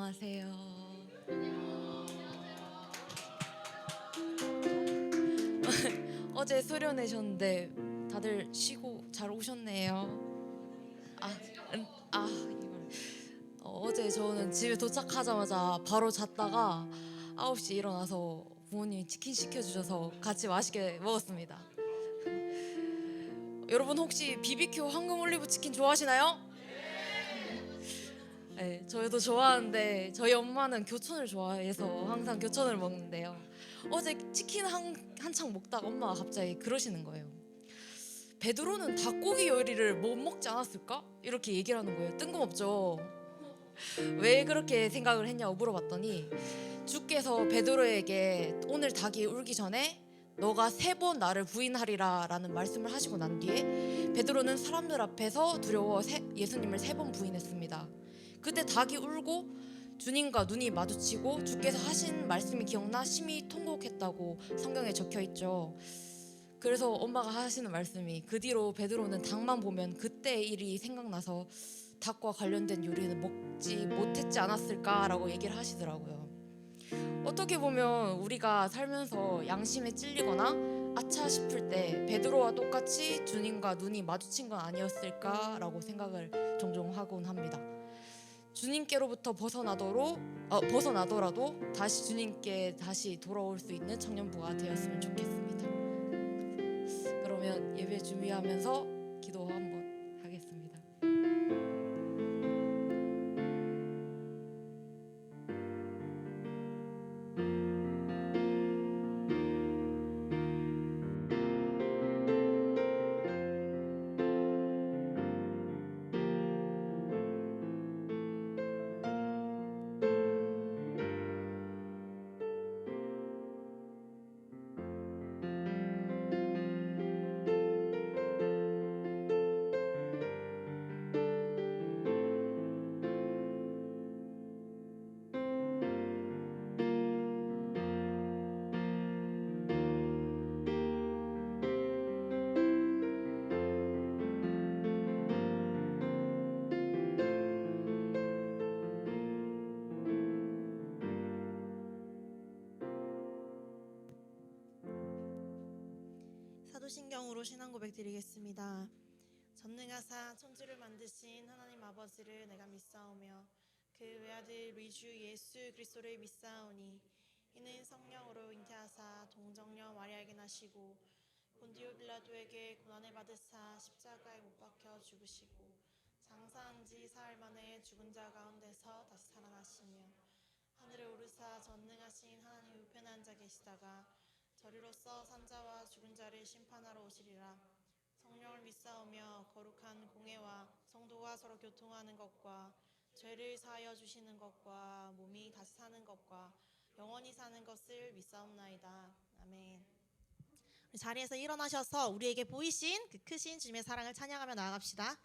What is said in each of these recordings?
안녕하세요. 어제 수련회셨는데 다들 쉬고 잘 오셨네요. 아, 이걸 어제 저는 집에 도착하자마자 바로 잤다가 9시 일어나서 부모님이 치킨 시켜주셔서 같이 맛있게 먹었습니다. 여러분 혹시 BBQ 황금 올리브 치킨 좋아하시나요? 네, 저희도 좋아하는데 저희 엄마는 교촌을 좋아해서 항상 교촌을 먹는데요. 어제 치킨 한창 먹다가 엄마가 갑자기 그러시는 거예요. 베드로는 닭고기 요리를 못 먹지 않았을까? 이렇게 얘기를 하는 거예요. 뜬금없죠. 왜 그렇게 생각을 했냐고 물어봤더니 주께서 베드로에게 오늘 닭이 울기 전에 너가 3번 나를 부인하리라 라는 말씀을 하시고 난 뒤에 베드로는 사람들 앞에서 두려워 예수님을 3번 부인했습니다. 그때 닭이 울고 주님과 눈이 마주치고 주께서 하신 말씀이 기억나 심히 통곡했다고 성경에 적혀 있죠. 그래서 엄마가 하시는 말씀이 그 뒤로 베드로는 닭만 보면 그때의 일이 생각나서 닭과 관련된 요리는 먹지 못했지 않았을까라고 얘기를 하시더라고요. 어떻게 보면 우리가 살면서 양심에 찔리거나 아차 싶을 때 베드로와 똑같이 주님과 눈이 마주친 건 아니었을까라고 생각을 종종 하곤 합니다. 주님께로부터 벗어나더라도 다시 주님께 다시 돌아올 수 있는 청년부가 되었으면 좋겠습니다. 그러면 예배 준비하면서 기도 한번 하겠습니다. 사도신경으로 신앙 고백 드리겠습니다. 전능하사 천지를 만드신 하나님 아버지를 내가 믿사오며 그 외아들 우리 주 예수 그리스도를 믿사오니 이는 성령으로 잉태하사 동정녀 마리아에게 나시고 본디오 빌라도에게 고난을 받으사 십자가에 못 박혀 죽으시고 장사한 지 사흘 만에 죽은 자 가운데서 다시 살아나시며 하늘에 오르사 전능하신 하나님 우편에 앉아 계시다가 저리로서 산자와 죽은 자를 심판하러 오시리라. 성령을 믿사오며 거룩한 공회와 성도가 서로 교통하는 것과 죄를 사하여 주시는 것과 몸이 다시 사는 것과 영원히 사는 것을 믿사옵나이다. 아멘. 우리 자리에서 일어나셔서 우리에게 보이신 그 크신 주님의 사랑을 찬양하며 나아갑시다.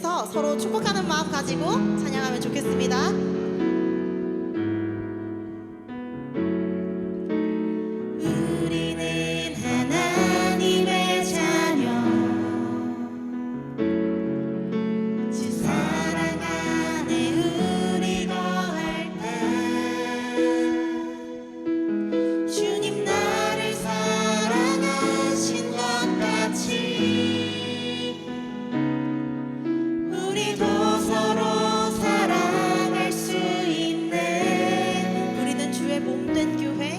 통해서 서로 축복하는 마음 가지고 찬양하면 좋겠습니다. 우리는 하나님의 자녀, 주 사랑 안에 우리 거할 때 주님 나를 사랑하신 것 같이 우리도 서로 사랑할 수 있네. 우리는 주의 몸된 교회,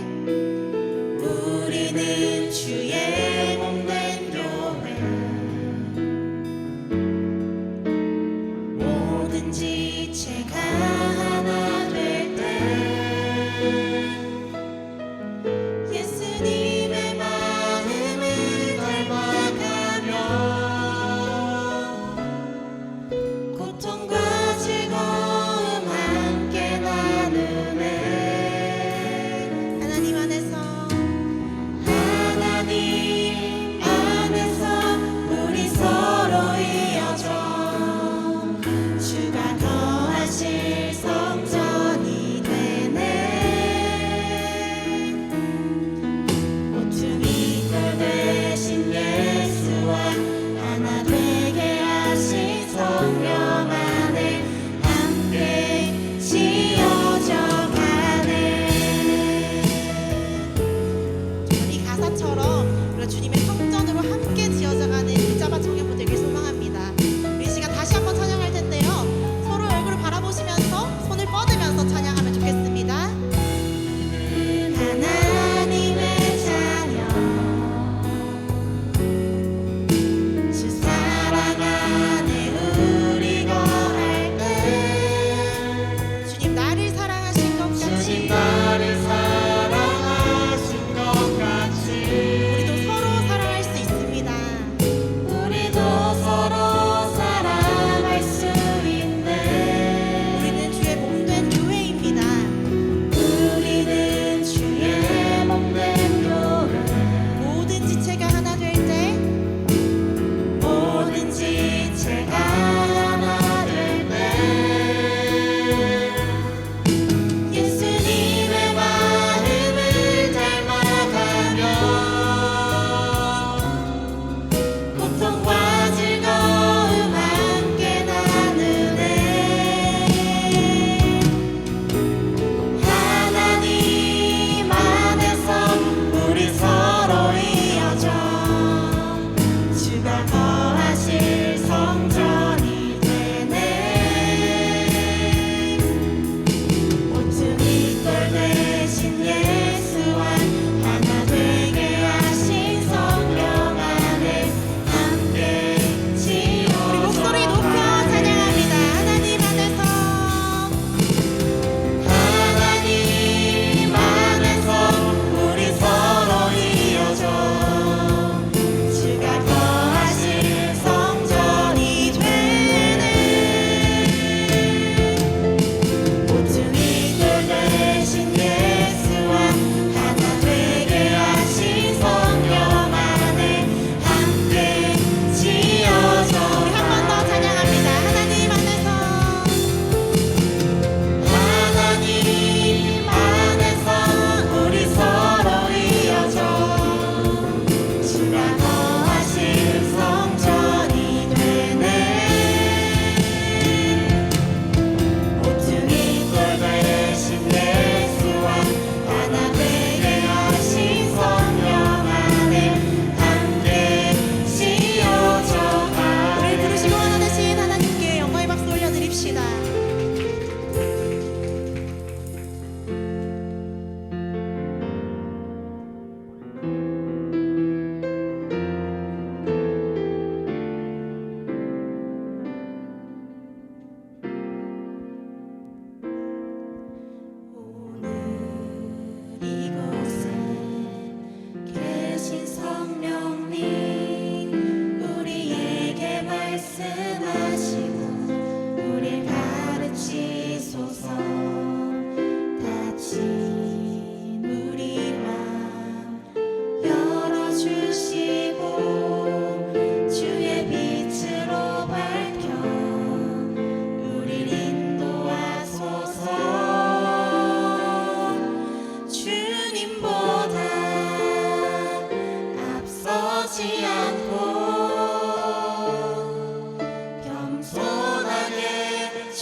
우리는 주의 몸된 교회, 모든 지체가 하나 될 때 예수님의 마음을 닮아가며 고통과 즐거움 함께 나누네. 하나님 안에서 우리 서로 이어져 주가 더하실 서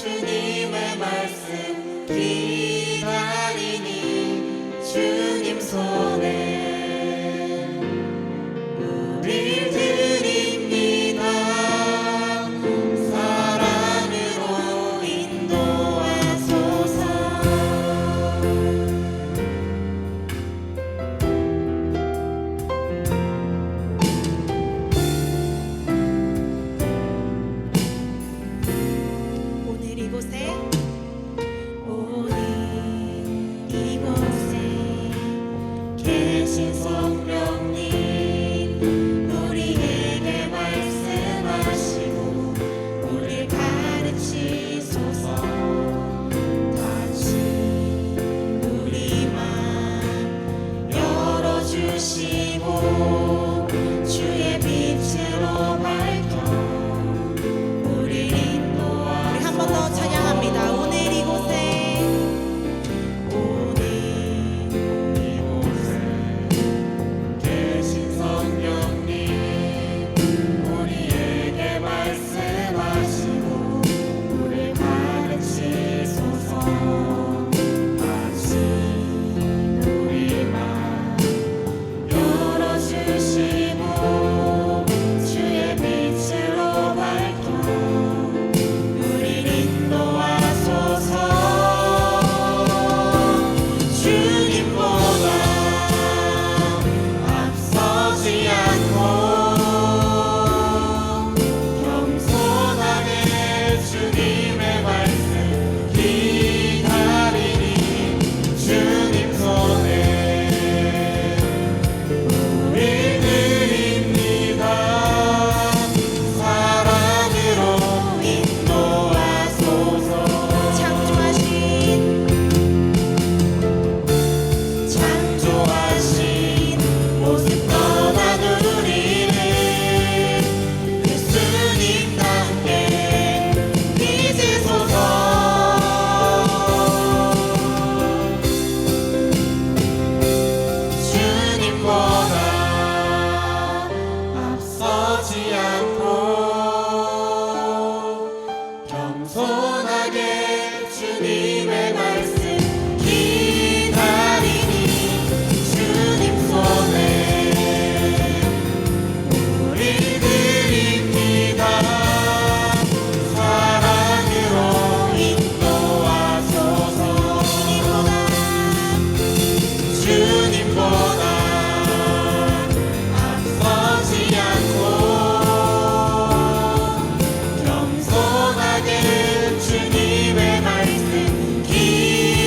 주님의 말씀 기다리니 주님 손에 우릴 드립니다. 사랑으로 인도하소서. 오늘 이곳에 계신 성령님 우리에게 말씀하시고 우릴 가르치소서. 다시 우리 맘 열어주시고 주의 빛으로 밝혀 우릴 인도하소서. 우리 한 번 더 찬양합니다. 오늘 이곳에 계신 성령님 우리에게 말씀하시고 우릴 가르치소서. 다시 우리 맘 열어주시고 주의 빛으로 밝혀 우릴 인도하소서. 주님보다 앞서지 않고 겸손하게 주님의 말씀 기다리니 주님 손에 우릴 드립니다. 사랑으로 인도하소서. 창조하신 모습 떠난 우리를 예수님답게 빚으소서. 주님보다 앞서지 않고 겸손하게 주님의 말씀 기다리니 주님 손에 우릴 드립니다. 사랑으로 인도하소서. 주님보다 앞서지 않고 겸손하게 주님의 말씀 기다리니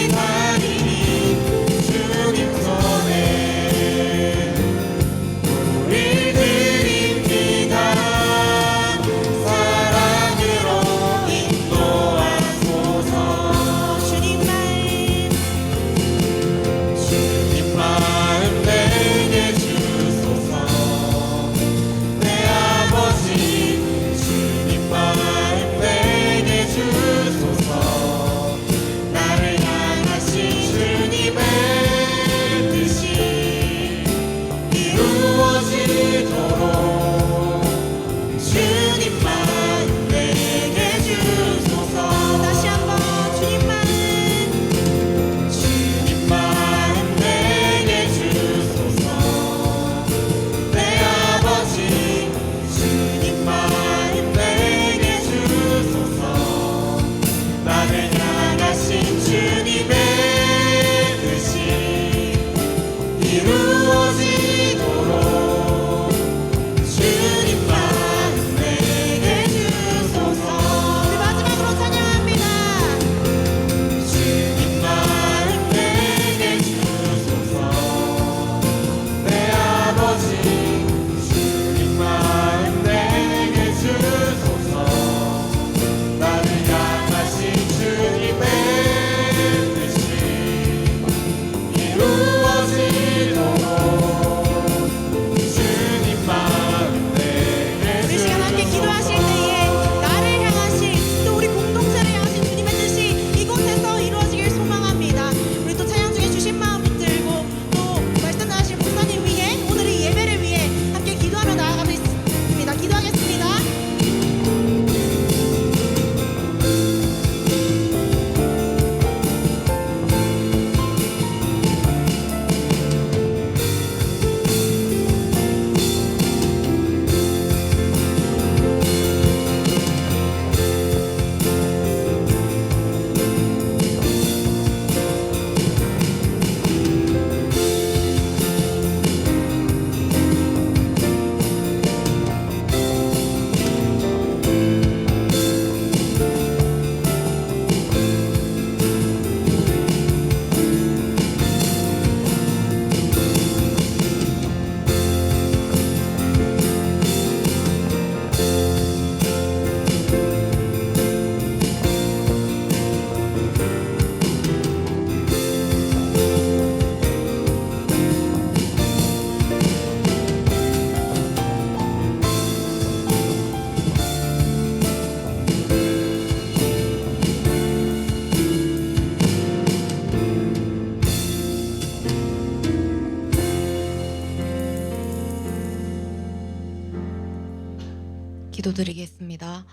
기도드리겠습니다.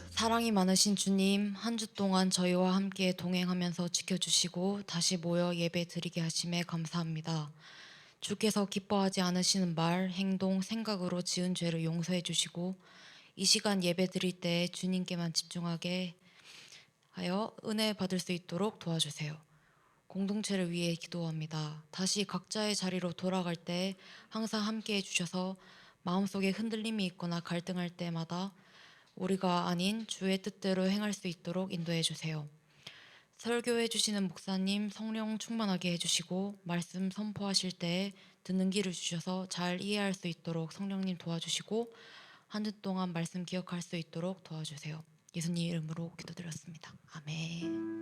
사랑이 많으신 주님, 한 주 동안 저희와 함께 동행하면서 지켜주시고 다시 모여 예배 드리게 하심에 감사합니다. 주께서 기뻐하지 않으시는 말, 행동, 생각으로 지은 죄를 용서해 주시고 이 시간 예배 드릴 때 주님께만 집중하게 하여 은혜 받을 수 있도록 도와주세요. 공동체를 위해 기도합니다. 다시 각자의 자리로 돌아갈 때 항상 함께 해주셔서 마음속에 흔들림이 있거나 갈등할 때마다 우리가 아닌 주의 뜻대로 행할 수 있도록 인도해 주세요. 설교해 주시는 목사님 성령 충만하게 해주시고 말씀 선포하실 때 듣는 귀를 주셔서 잘 이해할 수 있도록 성령님 도와주시고 한 주 동안 말씀 기억할 수 있도록 도와주세요. 예수님 이름으로 기도드렸습니다. 아멘.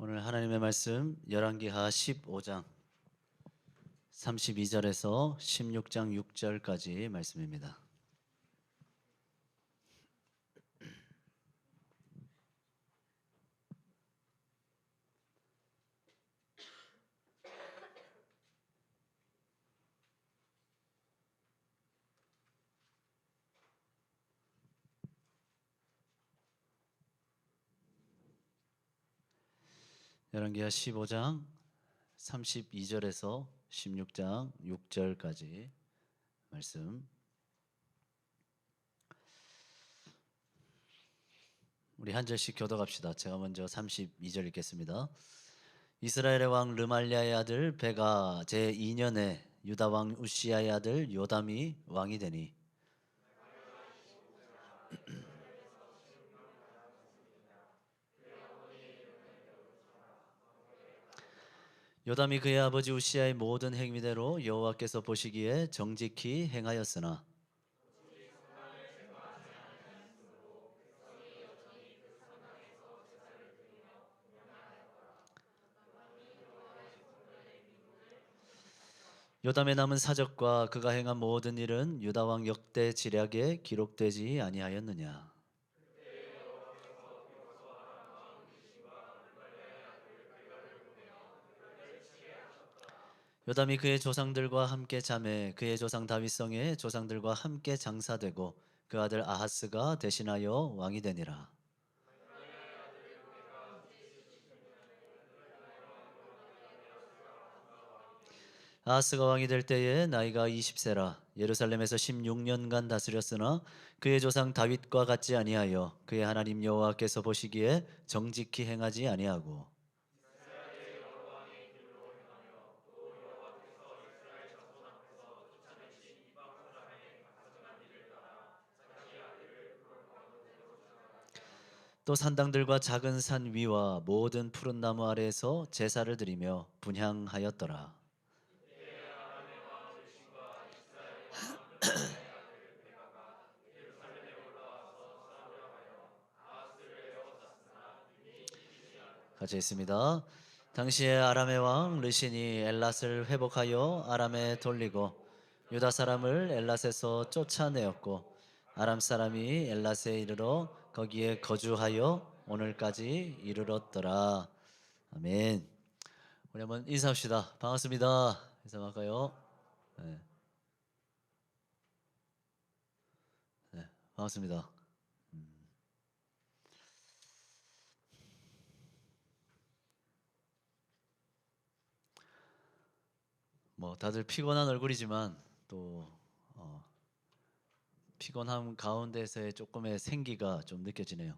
오늘 하나님의 말씀 열왕기하 15장 32절에서 16장 6절까지 말씀입니다. 열왕기하 15장 32절에서 16장 6절까지 말씀. 우리 한 절씩 교독합시다. 제가 먼저 32절 읽겠습니다. 이스라엘의 왕 르말랴의 아들 베가 제2년에 유다 왕 우시야의 아들 요담이 왕이 되니 요담이 그의 아버지 우시야의 모든 행위대로 여호와께서 보시기에 정직히 행하였으나 요담의 남은 사적과 그가 행한 모든 일은 유다 왕 역대 지략에 기록되지 아니하였느냐. 요담이 그의 조상들과 함께 잠에 그의 조상 다윗성의 조상들과 함께 장사되고 그 아들 아하스가 대신하여 왕이 되니라. 아하스가 왕이 될 때에 나이가 20세라 예루살렘에서 16년간 다스렸으나 그의 조상 다윗과 같지 아니하여 그의 하나님 여호와께서 보시기에 정직히 행하지 아니하고 또 산당들과 작은 산 위와 모든 푸른 나무 아래에서 제사를 드리며 분향하였더라. 같이 있습니다. 당시에 아람의 왕 르신이 엘랏을 회복하여 아람에 돌리고 유다 사람을 엘랏에서 쫓아내었고 아람 사람이 엘랏에 이르러 거기에 거주하여 오늘까지 이르렀더라. 아멘. 우리 한번 인사합시다. 반갑습니다. 인사할까요? 네. 네, 반갑습니다. 뭐 다들 피곤한 얼굴이지만 또 피곤함 가운데서의 조금의 생기가 좀 느껴지네요.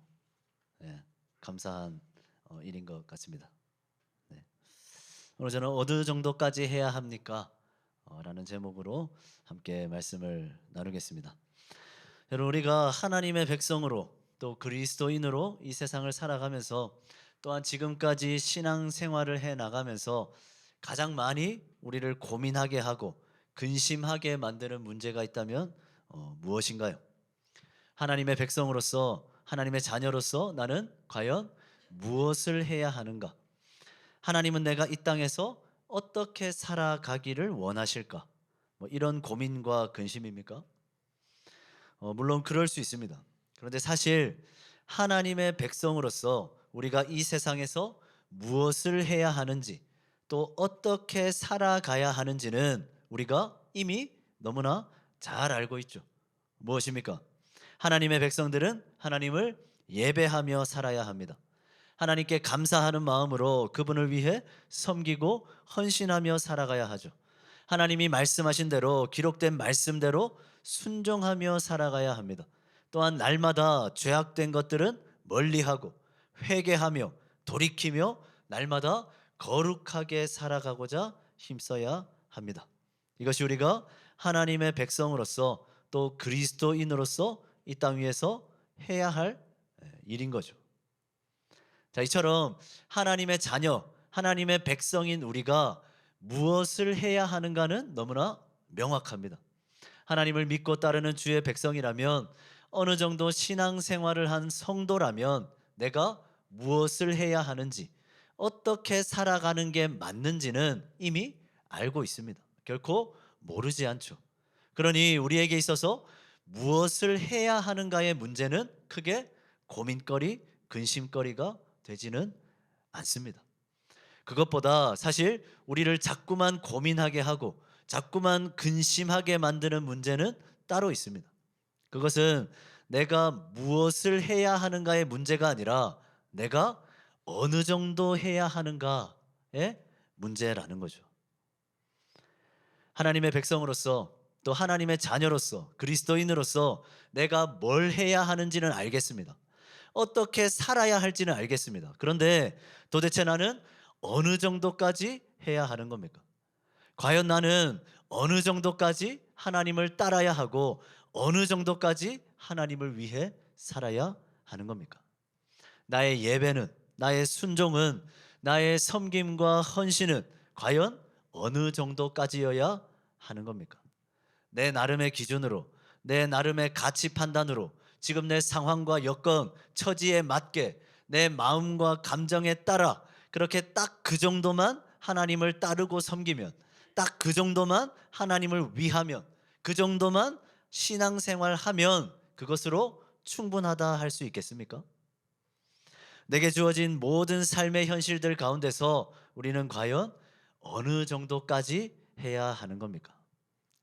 네, 감사한 일인 것 같습니다. 네. 오늘 저는 어느 정도까지 해야 합니까? 라는 제목으로 함께 말씀을 나누겠습니다. 여러분 우리가 하나님의 백성으로 또 그리스도인으로 이 세상을 살아가면서 또한 지금까지 신앙생활을 해 나가면서 가장 많이 우리를 고민하게 하고 근심하게 만드는 문제가 있다면 무엇인가요? 하나님의 백성으로서 하나님의 자녀로서 나는 과연 무엇을 해야 하는가? 하나님은 내가 이 땅에서 어떻게 살아가기를 원하실까? 뭐 이런 고민과 근심입니까? 물론 그럴 수 있습니다. 그런데 사실 하나님의 백성으로서 우리가 이 세상에서 무엇을 해야 하는지 또 어떻게 살아가야 하는지는 우리가 이미 너무나 잘 알고 있죠. 무엇입니까? 하나님의 백성들은 하나님을 예배하며 살아야 합니다. 하나님께 감사하는 마음으로 그분을 위해 섬기고 헌신하며 살아가야 하죠. 하나님이 말씀하신 대로 기록된 말씀대로 순종하며 살아가야 합니다. 또한 날마다 죄악된 것들은 멀리하고 회개하며 돌이키며 날마다 거룩하게 살아가고자 힘써야 합니다. 이것이 우리가 하나님의 백성으로서 또 그리스도인으로서 이 땅 위에서 해야 할 일인 거죠. 자, 이처럼 하나님의 자녀, 하나님의 백성인 우리가 무엇을 해야 하는가는 너무나 명확합니다. 하나님을 믿고 따르는 주의 백성이라면, 어느 정도 신앙생활을 한 성도라면 내가 무엇을 해야 하는지, 어떻게 살아가는 게 맞는지는 이미 알고 있습니다. 결코 모르지 않죠. 그러니 우리에게 있어서 무엇을 해야 하는가의 문제는 크게 고민거리, 근심거리가 되지는 않습니다. 그것보다 사실 우리를 자꾸만 고민하게 하고 자꾸만 근심하게 만드는 문제는 따로 있습니다. 그것은 내가 무엇을 해야 하는가의 문제가 아니라 내가 어느 정도 해야 하는가의 문제라는 거죠. 하나님의 백성으로서 또 하나님의 자녀로서 그리스도인으로서 내가 뭘 해야 하는지는 알겠습니다. 어떻게 살아야 할지는 알겠습니다. 그런데 도대체 나는 어느 정도까지 해야 하는 겁니까? 과연 나는 어느 정도까지 하나님을 따라야 하고 어느 정도까지 하나님을 위해 살아야 하는 겁니까? 나의 예배는, 나의 순종은, 나의 섬김과 헌신은 과연 어느 정도까지여야 하는 겁니까? 내 나름의 기준으로, 내 나름의 가치 판단으로 지금 내 상황과 여건, 처지에 맞게 내 마음과 감정에 따라 그렇게 딱 그 정도만 하나님을 따르고 섬기면, 딱 그 정도만 하나님을 위하면, 그 정도만 신앙생활하면 그것으로 충분하다 할 수 있겠습니까? 내게 주어진 모든 삶의 현실들 가운데서 우리는 과연 어느 정도까지 해야 하는 겁니까?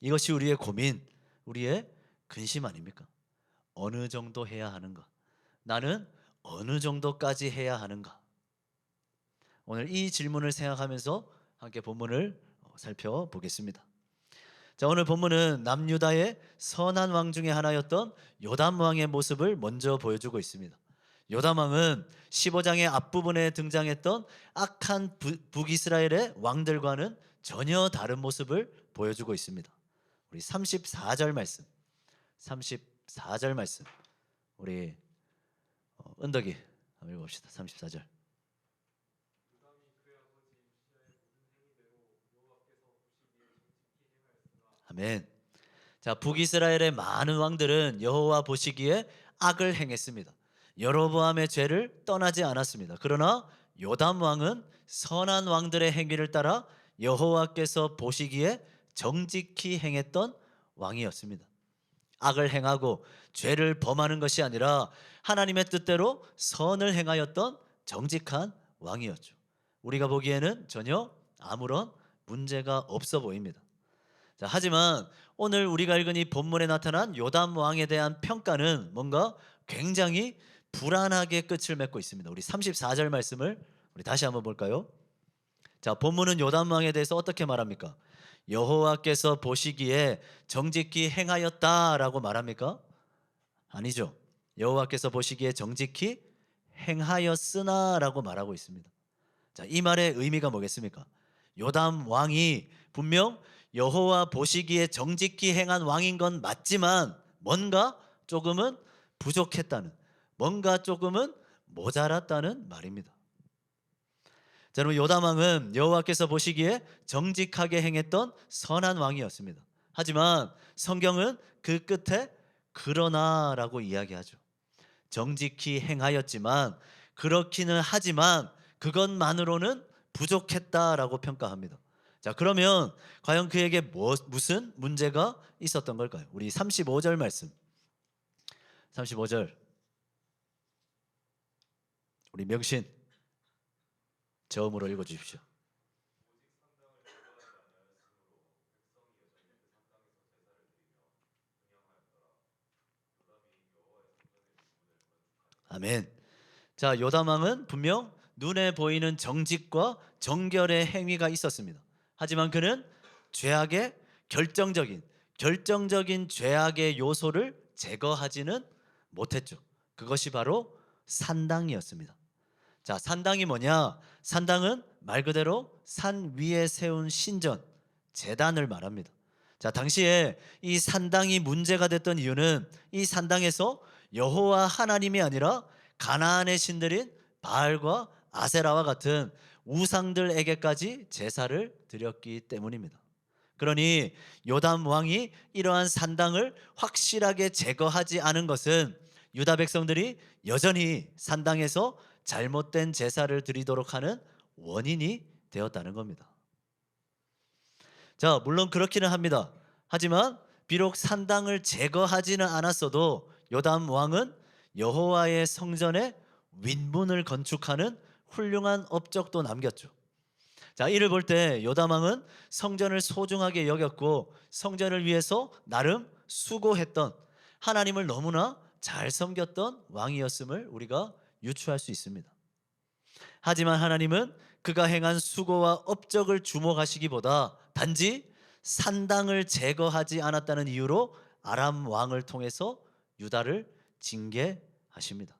이것이 우리의 고민, 우리의 근심 아닙니까? 어느 정도 해야 하는가? 나는 어느 정도까지 해야 하는가? 오늘 이 질문을 생각하면서 함께 본문을 살펴보겠습니다. 자, 오늘 본문은 남유다의 선한 왕 중에 하나였던 요담 왕의 모습을 먼저 보여주고 있습니다. 요담 왕은 15장의 앞부분에 등장했던 악한 북이스라엘의 왕들과는 전혀 다른 모습을 보여주고 있습니다. 우리 34절 말씀, 34절 말씀 우리 은덕이 한번 읽어봅시다. 34절. 아멘. 자, 북이스라엘의 많은 왕들은 여호와 보시기에 악을 행했습니다. 여로보암의 죄를 떠나지 않았습니다. 그러나 요담 왕은 선한 왕들의 행위를 따라 여호와께서 보시기에 정직히 행했던 왕이었습니다. 악을 행하고 죄를 범하는 것이 아니라 하나님의 뜻대로 선을 행하였던 정직한 왕이었죠. 우리가 보기에는 전혀 아무런 문제가 없어 보입니다. 자, 하지만 오늘 우리가 읽은 이 본문에 나타난 요담 왕에 대한 평가는 뭔가 굉장히 불안하게 끝을 맺고 있습니다. 우리 34절 말씀을 우리 다시 한번 볼까요? 자, 본문은 요담 왕에 대해서 어떻게 말합니까? 여호와께서 보시기에 정직히 행하였다라고 말합니까? 아니죠. 여호와께서 보시기에 정직히 행하였으나라고 말하고 있습니다. 자, 이 말의 의미가 뭐겠습니까? 요담 왕이 분명 여호와 보시기에 정직히 행한 왕인 건 맞지만 뭔가 조금은 부족했다는, 뭔가 조금은 모자랐다는 말입니다. 자, 여러분, 요담 왕은 여호와께서 보시기에 정직하게 행했던 선한 왕이었습니다. 하지만 성경은 그 끝에 그러나라고 이야기하죠. 정직히 행하였지만, 그렇기는 하지만 그것만으로는 부족했다라고 평가합니다. 자, 그러면 과연 그에게 무슨 문제가 있었던 걸까요? 우리 35절 말씀. 35절. 우리 명신 저음으로 읽어 주십시오. 아멘. 자, 요담 왕은 분명 눈에 보이는 정직과 정결의 행위가 있었습니다. 하지만 그는 죄악의 결정적인 죄악의 요소를 제거하지는 못했죠. 그것이 바로 산당이었습니다. 자, 산당이 뭐냐? 산당은 말 그대로 산 위에 세운 신전, 제단을 말합니다. 자, 당시에 이 산당이 문제가 됐던 이유는 이 산당에서 여호와 하나님이 아니라 가나안의 신들인 바알과 아세라와 같은 우상들에게까지 제사를 드렸기 때문입니다. 그러니 요담 왕이 이러한 산당을 확실하게 제거하지 않은 것은 유다 백성들이 여전히 산당에서 잘못된 제사를 드리도록 하는 원인이 되었다는 겁니다. 자, 물론 그렇기는 합니다. 하지만 비록 산당을 제거하지는 않았어도 요담 왕은 여호와의 성전에 윗문을 건축하는 훌륭한 업적도 남겼죠. 자, 이를 볼 때 요담 왕은 성전을 소중하게 여겼고 성전을 위해서 나름 수고했던, 하나님을 너무나 잘 섬겼던 왕이었음을 우리가 유추할 수 있습니다. 하지만 하나님은 그가 행한 수고와 업적을 주목하시기보다 단지 산당을 제거하지 않았다는 이유로 아람 왕을 통해서 유다를 징계하십니다.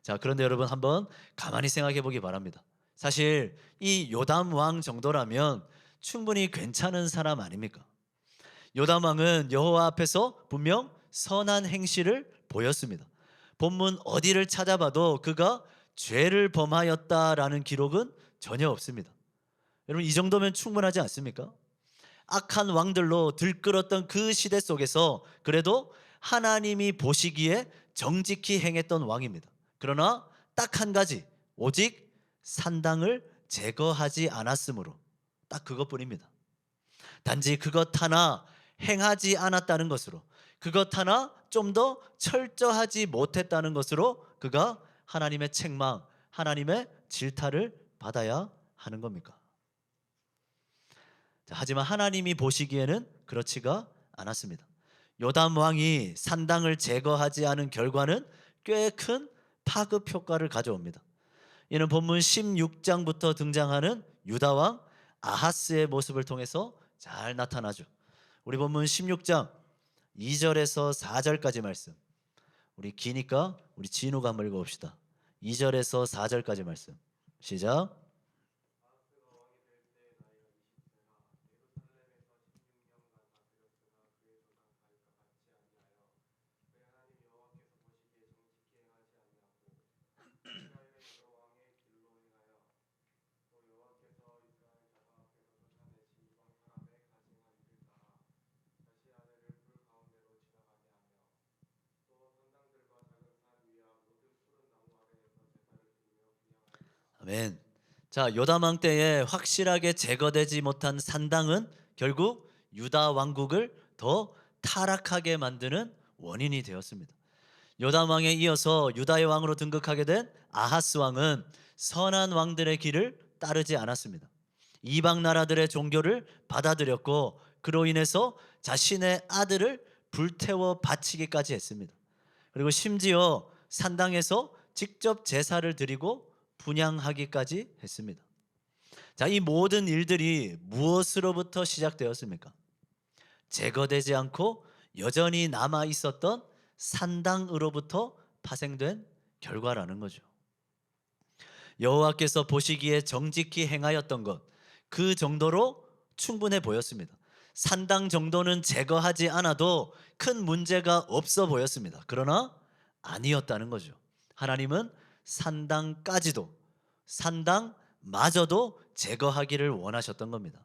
자, 그런데 여러분 한번 가만히 생각해 보기 바랍니다. 사실 이 요담 왕 정도라면 충분히 괜찮은 사람 아닙니까? 요담 왕은 여호와 앞에서 분명 선한 행실을 보였습니다. 본문 어디를 찾아봐도 그가 죄를 범하였다라는 기록은 전혀 없습니다. 여러분, 이 정도면 충분하지 않습니까? 악한 왕들로 들끓었던 그 시대 속에서 그래도 하나님이 보시기에 정직히 행했던 왕입니다. 그러나 딱 한 가지, 오직 산당을 제거하지 않았으므로, 딱 그것뿐입니다. 단지 그것 하나 행하지 않았다는 것으로, 그것 하나 좀 더 철저하지 못했다는 것으로 그가 하나님의 책망, 하나님의 질타를 받아야 하는 겁니까? 자, 하지만 하나님이 보시기에는 그렇지가 않았습니다. 요담 왕이 산당을 제거하지 않은 결과는 꽤 큰 파급 효과를 가져옵니다. 이는 본문 16장부터 등장하는 유다 왕 아하스의 모습을 통해서 잘 나타나죠. 우리 본문 16장 2절에서 4절까지 말씀. 우리 기니까 우리 진우가 한번 읽어봅시다. 2절에서 4절까지 말씀. 시작. 아멘. 자, 요담 왕 때에 확실하게 제거되지 못한 산당은 결국 유다 왕국을 더 타락하게 만드는 원인이 되었습니다. 요담 왕에 이어서 유다의 왕으로 등극하게 된 아하스 왕은 선한 왕들의 길을 따르지 않았습니다. 이방 나라들의 종교를 받아들였고 그로 인해서 자신의 아들을 불태워 바치기까지 했습니다. 그리고 심지어 산당에서 직접 제사를 드리고 분향하기까지 했습니다. 자, 이 모든 일들이 무엇으로부터 시작되었습니까? 제거되지 않고 여전히 남아 있었던 산당으로부터 파생된 결과라는 거죠. 여호와께서 보시기에 정직히 행하였던 것, 그 정도로 충분해 보였습니다. 산당 정도는 제거하지 않아도 큰 문제가 없어 보였습니다. 그러나 아니었다는 거죠. 하나님은 산당마저도 제거하기를 원하셨던 겁니다.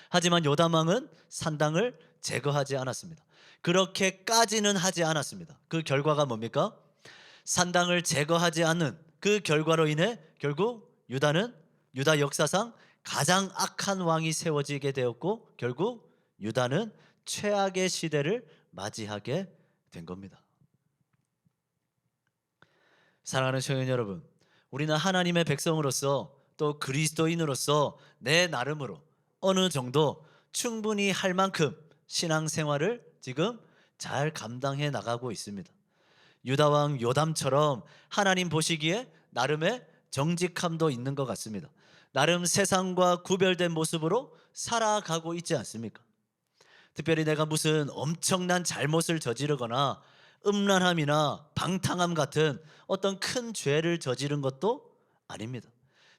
하지만 요담 왕은 산당을 제거하지 않았습니다. 그렇게까지는 하지 않았습니다. 그 결과가 뭡니까? 산당을 제거하지 않는 그 결과로 인해 결국 유다 역사상 가장 악한 왕이 세워지게 되었고 결국 유다는 최악의 시대를 맞이하게 된 겁니다. 사랑하는 청년 여러분, 우리는 하나님의 백성으로서 또 그리스도인으로서 내 나름으로 어느 정도 충분히 할 만큼 신앙생활을 지금 잘 감당해 나가고 있습니다. 유다왕 요담처럼 하나님 보시기에 나름의 정직함도 있는 것 같습니다. 나름 세상과 구별된 모습으로 살아가고 있지 않습니까? 특별히 내가 무슨 엄청난 잘못을 저지르거나 음란함이나 방탕함 같은 어떤 큰 죄를 저지른 것도 아닙니다.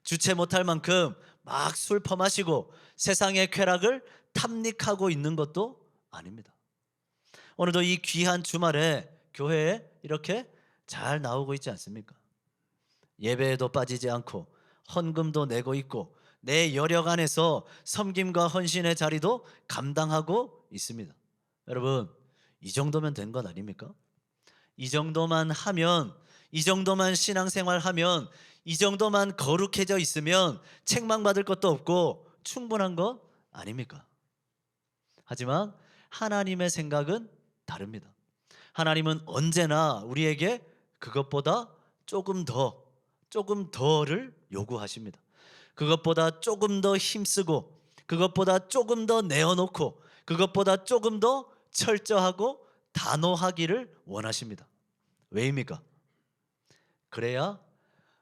주체 못할 만큼 막 술 퍼마시고 세상의 쾌락을 탐닉하고 있는 것도 아닙니다. 오늘도 이 귀한 주말에 교회에 이렇게 잘 나오고 있지 않습니까? 예배에도 빠지지 않고 헌금도 내고 있고 내 여력 안에서 섬김과 헌신의 자리도 감당하고 있습니다. 여러분, 이 정도면 된 것 아닙니까? 이 정도만 하면, 이 정도만 신앙생활 하면, 이 정도만 거룩해져 있으면 책망받을 것도 없고 충분한 것 아닙니까? 하지만 하나님의 생각은 다릅니다. 하나님은 언제나 우리에게 그것보다 조금 더를 요구하십니다. 그것보다 조금 더 힘쓰고, 그것보다 조금 더 내어놓고, 그것보다 조금 더 철저하고 단호하기를 원하십니다. 왜입니까? 그래야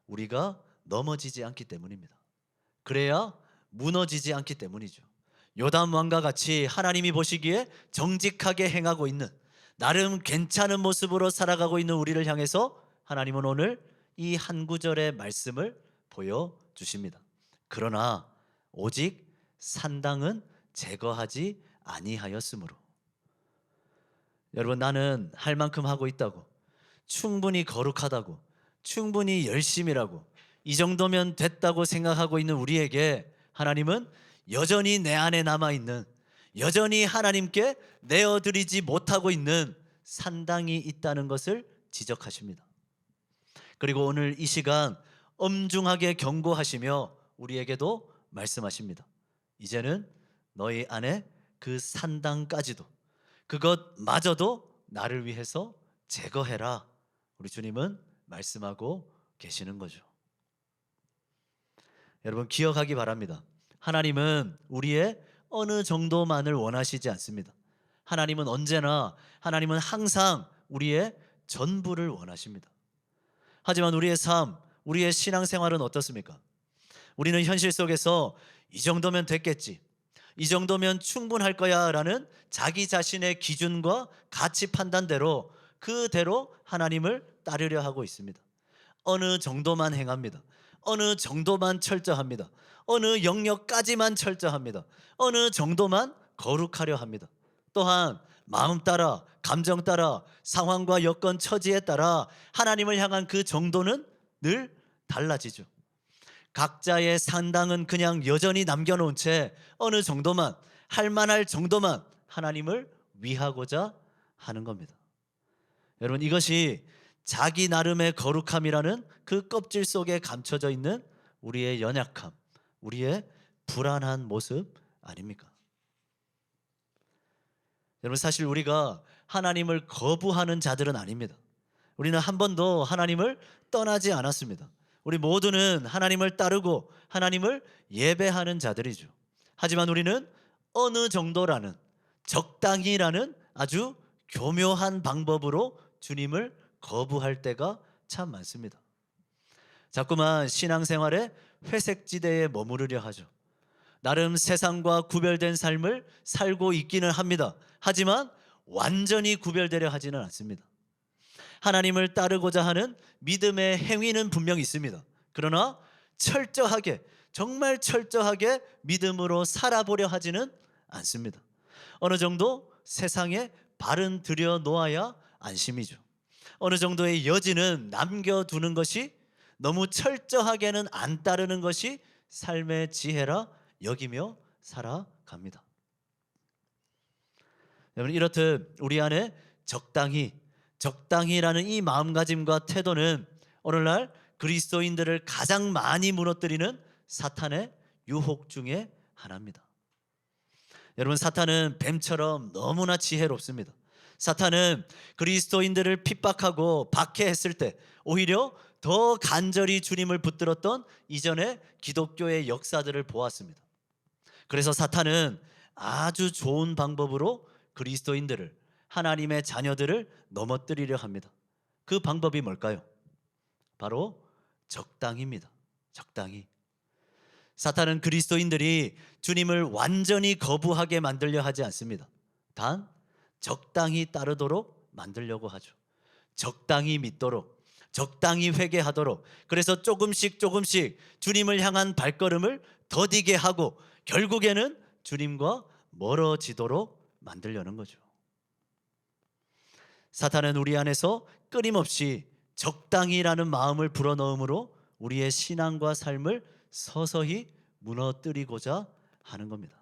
우리가 넘어지지 않기 때문입니다. 그래야 무너지지 않기 때문이죠. 요담 왕과 같이 하나님이 보시기에 정직하게 행하고 있는, 나름 괜찮은 모습으로 살아가고 있는 우리를 향해서 하나님은 오늘 이 한 구절의 말씀을 보여주십니다. 그러나 오직 산당은 제거하지 아니하였으므로. 여러분, 나는 할 만큼 하고 있다고, 충분히 거룩하다고, 충분히 열심이라고, 이 정도면 됐다고 생각하고 있는 우리에게 하나님은 여전히 내 안에 남아있는, 여전히 하나님께 내어드리지 못하고 있는 산당이 있다는 것을 지적하십니다. 그리고 오늘 이 시간 엄중하게 경고하시며 우리에게도 말씀하십니다. 이제는 너희 안에 그 산당까지도, 그것마저도 나를 위해서 제거해라. 우리 주님은 말씀하고 계시는 거죠. 여러분, 기억하기 바랍니다. 하나님은 우리의 어느 정도만을 원하시지 않습니다. 하나님은 언제나, 하나님은 항상 우리의 전부를 원하십니다. 하지만 우리의 삶, 우리의 신앙생활은 어떻습니까? 우리는 현실 속에서 이 정도면 됐겠지, 이 정도면 충분할 거야 라는 자기 자신의 기준과 가치 판단대로 그대로 하나님을 따르려 하고 있습니다. 어느 정도만 행합니다. 어느 정도만 철저합니다. 어느 영역까지만 철저합니다. 어느 정도만 거룩하려 합니다. 또한 마음 따라, 감정 따라, 상황과 여건, 처지에 따라 하나님을 향한 그 정도는 늘 달라지죠. 각자의 산당은 그냥 여전히 남겨놓은 채 어느 정도만, 할 만할 정도만 하나님을 위하고자 하는 겁니다. 여러분, 이것이 자기 나름의 거룩함이라는 그 껍질 속에 감춰져 있는 우리의 연약함, 우리의 불안한 모습 아닙니까? 여러분, 사실 우리가 하나님을 거부하는 자들은 아닙니다. 우리는 한 번도 하나님을 떠나지 않았습니다. 우리 모두는 하나님을 따르고 하나님을 예배하는 자들이죠. 하지만 우리는 어느 정도라는, 적당히라는 아주 교묘한 방법으로 주님을 거부할 때가 참 많습니다. 자꾸만 신앙생활의 회색지대에 머무르려 하죠. 나름 세상과 구별된 삶을 살고 있기는 합니다. 하지만 완전히 구별되려 하지는 않습니다. 하나님을 따르고자 하는 믿음의 행위는 분명히 있습니다. 그러나 철저하게, 정말 철저하게 믿음으로 살아보려 하지는 않습니다. 어느 정도 세상에 발은 들여놓아야 안심이죠. 어느 정도의 여지는 남겨두는 것이, 너무 철저하게는 안 따르는 것이 삶의 지혜라 여기며 살아갑니다. 여러분, 이렇듯 우리 안에 적당히라는 이 마음가짐과 태도는 오늘날 그리스도인들을 가장 많이 무너뜨리는 사탄의 유혹 중에 하나입니다. 여러분, 사탄은 뱀처럼 너무나 지혜롭습니다. 사탄은 그리스도인들을 핍박하고 박해했을 때 오히려 더 간절히 주님을 붙들었던 이전의 기독교의 역사들을 보았습니다. 그래서 사탄은 아주 좋은 방법으로 그리스도인들을, 하나님의 자녀들을 넘어뜨리려 합니다. 그 방법이 뭘까요? 바로 적당히입니다. 적당히. 사탄은 그리스도인들이 주님을 완전히 거부하게 만들려 하지 않습니다. 단 적당히 따르도록 만들려고 하죠. 적당히 믿도록, 적당히 회개하도록, 그래서 조금씩 주님을 향한 발걸음을 더디게 하고 결국에는 주님과 멀어지도록 만들려는 거죠. 사탄은 우리 안에서 끊임없이 적당히라는 마음을 불어넣음으로 우리의 신앙과 삶을 서서히 무너뜨리고자 하는 겁니다.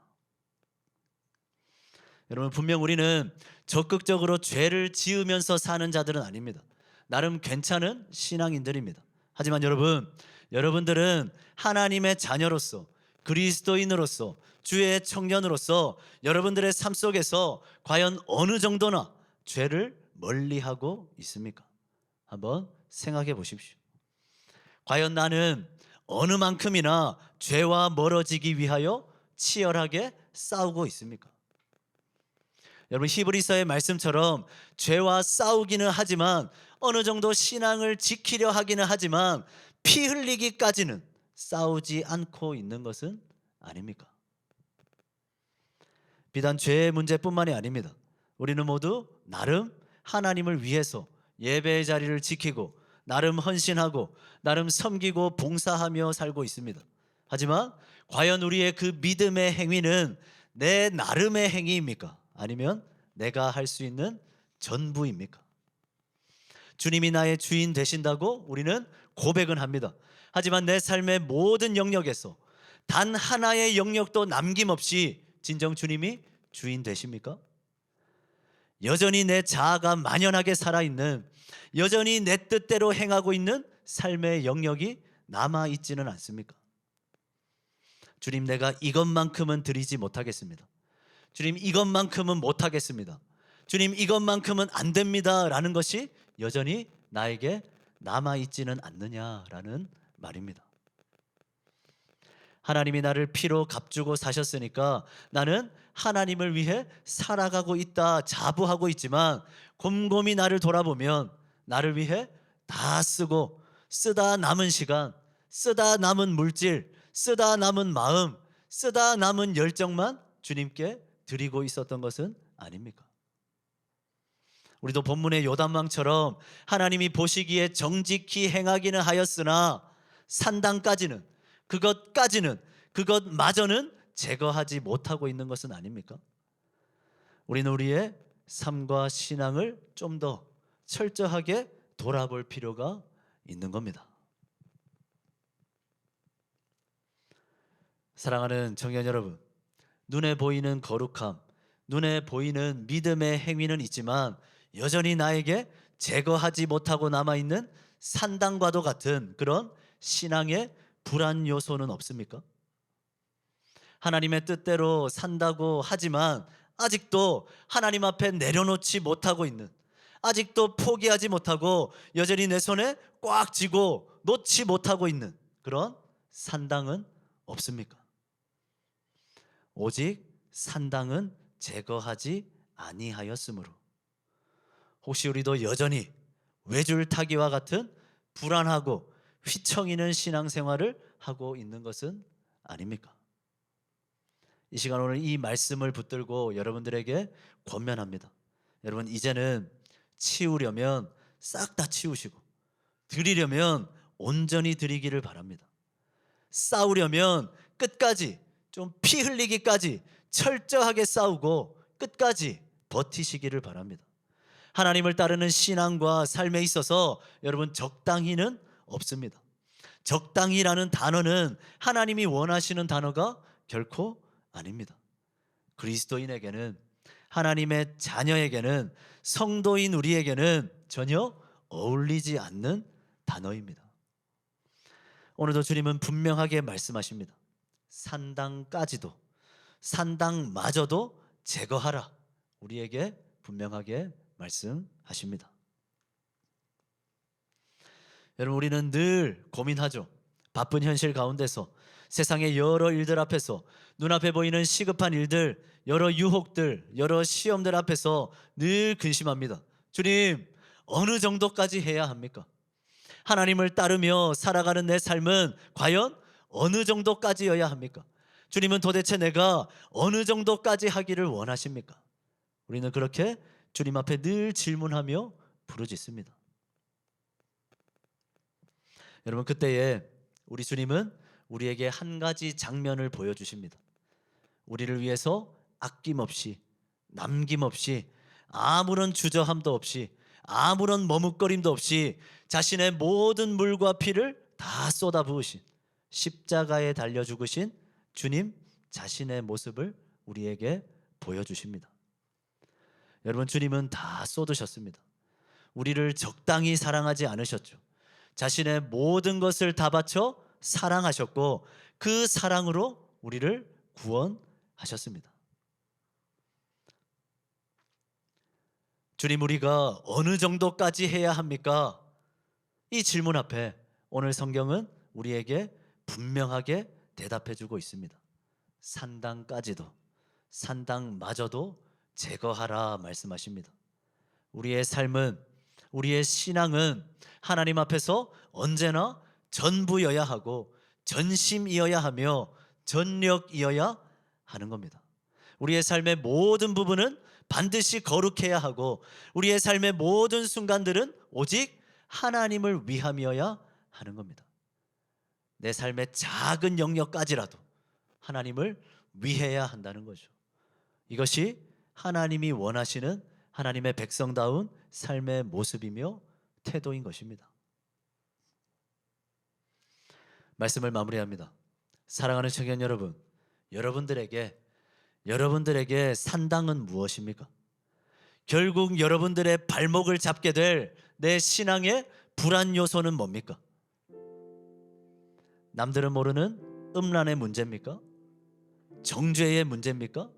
여러분, 분명 우리는 적극적으로 죄를 지으면서 사는 자들은 아닙니다. 나름 괜찮은 신앙인들입니다. 하지만 여러분들은 하나님의 자녀로서, 그리스도인으로서, 주의 청년으로서 여러분들의 삶 속에서 과연 어느 정도나 죄를 멀리하고 있습니까? 한번 생각해 보십시오. 과연 나는 어느 만큼이나 죄와 멀어지기 위하여 치열하게 싸우고 있습니까? 여러분, 히브리서의 말씀처럼 죄와 싸우기는 하지만, 어느 정도 신앙을 지키려 하기는 하지만 피 흘리기까지는 싸우지 않고 있는 것은 아닙니까? 비단 죄의 문제뿐만이 아닙니다. 우리는 모두 나름 하나님을 위해서 예배의 자리를 지키고 나름 헌신하고 나름 섬기고 봉사하며 살고 있습니다. 하지만 과연 우리의 그 믿음의 행위는 내 나름의 행위입니까? 아니면 내가 할 수 있는 전부입니까? 주님이 나의 주인 되신다고 우리는 고백은 합니다. 하지만 내 삶의 모든 영역에서 단 하나의 영역도 남김없이 진정 주님이 주인 되십니까? 여전히 내 자아가 만연하게 살아있는, 여전히 내 뜻대로 행하고 있는 삶의 영역이 남아있지는 않습니까? 주님, 내가 이것만큼은 드리지 못하겠습니다. 주님, 이것만큼은 못하겠습니다. 주님, 이것만큼은 안 됩니다 라는 것이 여전히 나에게 남아있지는 않느냐라는 말입니다. 하나님이 나를 피로 값주고 사셨으니까 나는 하나님을 위해 살아가고 있다 자부하고 있지만, 곰곰이 나를 돌아보면 나를 위해 다 쓰고 쓰다 남은 시간, 쓰다 남은 물질, 쓰다 남은 마음, 쓰다 남은 열정만 주님께 드리고 있었던 것은 아닙니까? 우리도 본문의 요단왕처럼 하나님이 보시기에 정직히 행하기는 하였으나 산당까지는, 그것마저는 제거하지 못하고 있는 것은 아닙니까? 우리는 우리의 삶과 신앙을 좀 더 철저하게 돌아볼 필요가 있는 겁니다. 사랑하는 청년 여러분, 눈에 보이는 거룩함, 눈에 보이는 믿음의 행위는 있지만 여전히 나에게 제거하지 못하고 남아있는 산당과도 같은 그런 신앙의 불안 요소는 없습니까? 하나님의 뜻대로 산다고 하지만 아직도 하나님 앞에 내려놓지 못하고 있는, 아직도 포기하지 못하고 여전히 내 손에 꽉 쥐고 놓지 못하고 있는 그런 산당은 없습니까? 오직 산당은 제거하지 아니하였으므로, 혹시 우리도 여전히 외줄타기와 같은 불안하고 휘청이는 신앙생활을 하고 있는 것은 아닙니까? 이 시간 오늘 이 말씀을 붙들고 여러분들에게 권면합니다. 여러분, 이제는 치우려면 싹 다 치우시고, 드리려면 온전히 드리기를 바랍니다. 싸우려면 끝까지, 좀 피 흘리기까지 철저하게 싸우고 끝까지 버티시기를 바랍니다. 하나님을 따르는 신앙과 삶에 있어서 여러분, 적당히는 없습니다. 적당히라는 단어는 하나님이 원하시는 단어가 결코 아닙니다. 그리스도인에게는, 하나님의 자녀에게는, 성도인 우리에게는 전혀 어울리지 않는 단어입니다. 오늘도 주님은 분명하게 말씀하십니다. 산당까지도, 산당마저도 제거하라. 우리에게 분명하게 말씀하십니다. 여러분, 우리는 늘 고민하죠. 바쁜 현실 가운데서, 세상의 여러 일들 앞에서, 눈앞에 보이는 시급한 일들, 여러 유혹들, 여러 시험들 앞에서 늘 근심합니다. 주님, 어느 정도까지 해야 합니까? 하나님을 따르며 살아가는 내 삶은 과연 어느 정도까지여야 합니까? 주님은 도대체 내가 어느 정도까지 하기를 원하십니까? 우리는 그렇게 주님 앞에 늘 질문하며 부르짖습니다. 여러분, 그때에 우리 주님은 우리에게 한 가지 장면을 보여주십니다. 우리를 위해서 아낌없이, 남김없이, 아무런 주저함도 없이, 아무런 머뭇거림도 없이 자신의 모든 물과 피를 다 쏟아 부으신, 십자가에 달려 죽으신 주님 자신의 모습을 우리에게 보여주십니다. 여러분, 주님은 다 쏟으셨습니다. 우리를 적당히 사랑하지 않으셨죠. 자신의 모든 것을 다 바쳐 사랑하셨고, 그 사랑으로 우리를 구원하셨습니다. 주님, 우리가 어느 정도까지 해야 합니까? 이 질문 앞에 오늘 성경은 우리에게 분명하게 대답해주고 있습니다. 산당까지도, 산당마저도 제거하라 말씀하십니다. 우리의 삶은, 우리의 신앙은 하나님 앞에서 언제나 전부여야 하고 전심이어야 하며 전력이어야 하는 겁니다. 우리의 삶의 모든 부분은 반드시 거룩해야 하고, 우리의 삶의 모든 순간들은 오직 하나님을 위함이어야 하는 겁니다. 내 삶의 작은 영역까지라도 하나님을 위해야 한다는 거죠. 이것이 하나님이 원하시는 하나님의 백성다운 삶의 모습이며 태도인 것입니다. 말씀을 마무리합니다. 사랑하는 청년 여러분, 여러분들에게 산당은 무엇입니까? 결국 여러분들의 발목을 잡게 될 내 신앙의 불안 요소는 뭡니까? 남들은 모르는 음란의 문제입니까? 정죄의 문제입니까?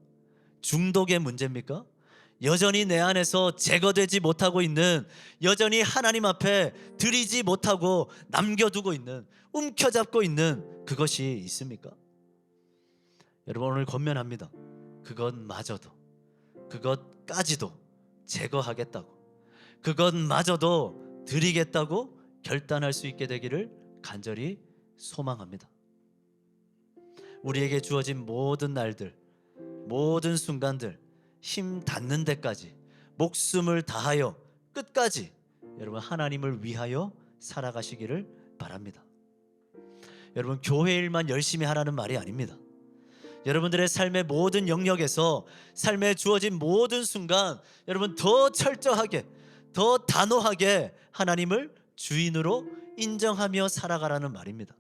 중독의 문제입니까? 여전히 내 안에서 제거되지 못하고 있는, 여전히 하나님 앞에 드리지 못하고 남겨두고 있는, 움켜잡고 있는 그것이 있습니까? 여러분, 오늘 권면합니다. 그것마저도, 그것까지도 제거하겠다고, 그것마저도 드리겠다고 결단할 수 있게 되기를 간절히 소망합니다. 우리에게 주어진 모든 날들, 모든 순간들, 힘 닿는 데까지 목숨을 다하여 끝까지 여러분 하나님을 위하여 살아가시기를 바랍니다. 여러분, 교회 일만 열심히 하라는 말이 아닙니다. 여러분들의 삶의 모든 영역에서, 삶에 주어진 모든 순간 여러분 더 철저하게, 더 단호하게 하나님을 주인으로 인정하며 살아가라는 말입니다.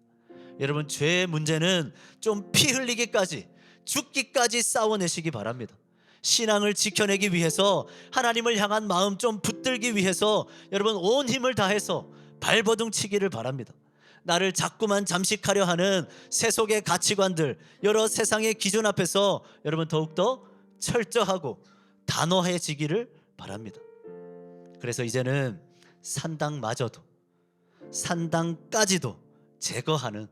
여러분, 죄의 문제는 좀 피 흘리기까지, 죽기까지 싸워내시기 바랍니다. 신앙을 지켜내기 위해서, 하나님을 향한 마음 좀 붙들기 위해서 여러분 온 힘을 다해서 발버둥 치기를 바랍니다. 나를 자꾸만 잠식하려 하는 세속의 가치관들, 여러 세상의 기준 앞에서 여러분 더욱더 철저하고 단호해지기를 바랍니다. 그래서 이제는 산당마저도, 산당까지도 제거하는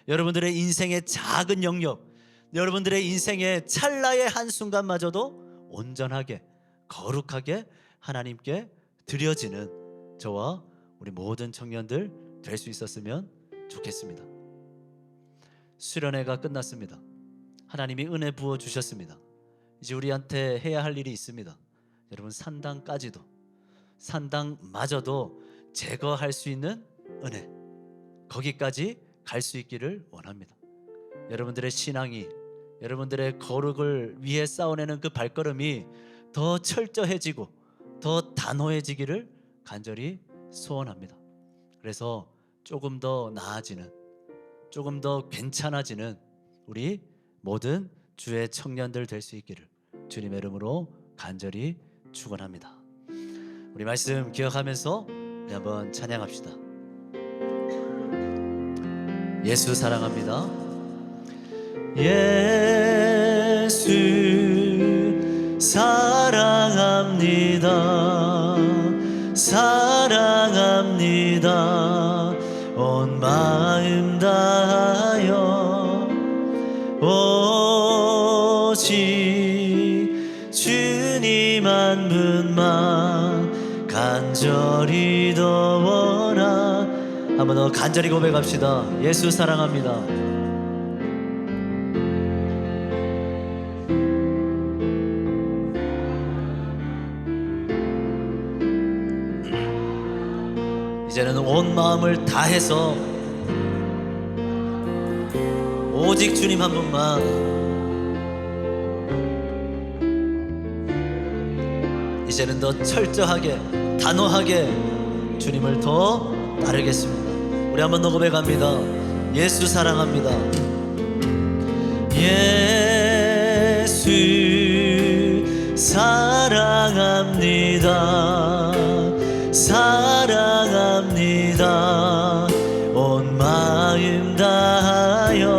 여러분들의 인생의 작은 영역, 여러분들의 인생의 찰나의 한순간마저도 온전하게, 거룩하게 하나님께 드려지는 저와 우리 모든 청년들 될 수 있었으면 좋겠습니다. 수련회가 끝났습니다. 하나님이 은혜 부어 주셨습니다. 이제 우리한테 해야 할 일이 있습니다. 여러분, 산당까지도, 산당마저도 제거할 수 있는 은혜, 거기까지 갈 수 있기를 원합니다. 여러분들의 신앙이, 여러분들의 거룩을 위해 싸워내는 그 발걸음이 더 철저해지고 더 단호해지기를 간절히 소원합니다. 그래서 조금 더 나아지는, 조금 더 괜찮아지는 우리 모든 주의 청년들 될 수 있기를 주님의 이름으로 간절히 축원합니다. 우리 말씀 기억하면서 우리 한번 찬양합시다. 예수 사랑합니다. 예수 사랑합니다. 사랑합니다. 온 마음 다하여 오직 주님 한 분만 간절히 더 원하. 한 번 더 간절히 고백합시다. 예수 사랑합니다. 이제는 온 마음을 다해서 오직 주님 한 분만, 이제는 더 철저하게 단호하게 주님을 더 따르겠습니다. 우리 한 번 더 고백합니다. 예수 사랑합니다. 예수 사랑합니다. 사랑합니다. 온 마음 다하여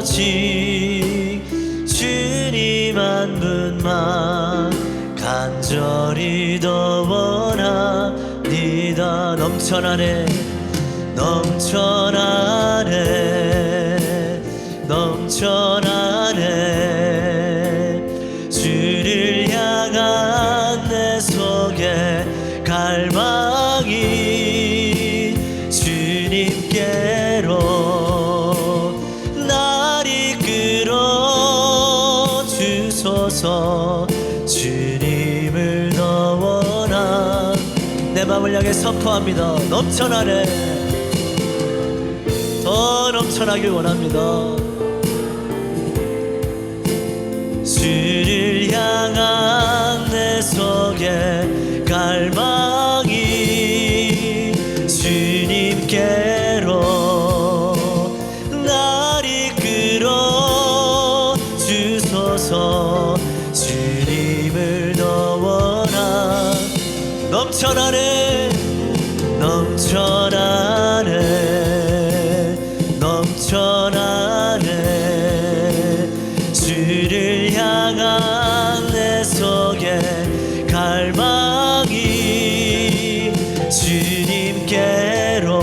오직 주님 한 분만 간절히 더 원합니다. 넘쳐나네 넘쳐나네 넘쳐나네 주를 향한 내 속에 갈망이 주님께로 날 이끌어 주소서. 주님을 더 원한 내 마음을 향해 선포합니다. 넘쳐나네 더 넘쳐나길 원합니다. 주를 향한 내 속에 갈망이 주님께로 날 이끌어 주소서. 주님을 더 원한 넘쳐나네 넘쳐나네 넘쳐나네 주를 향한 내 속에 갈망이 주님께로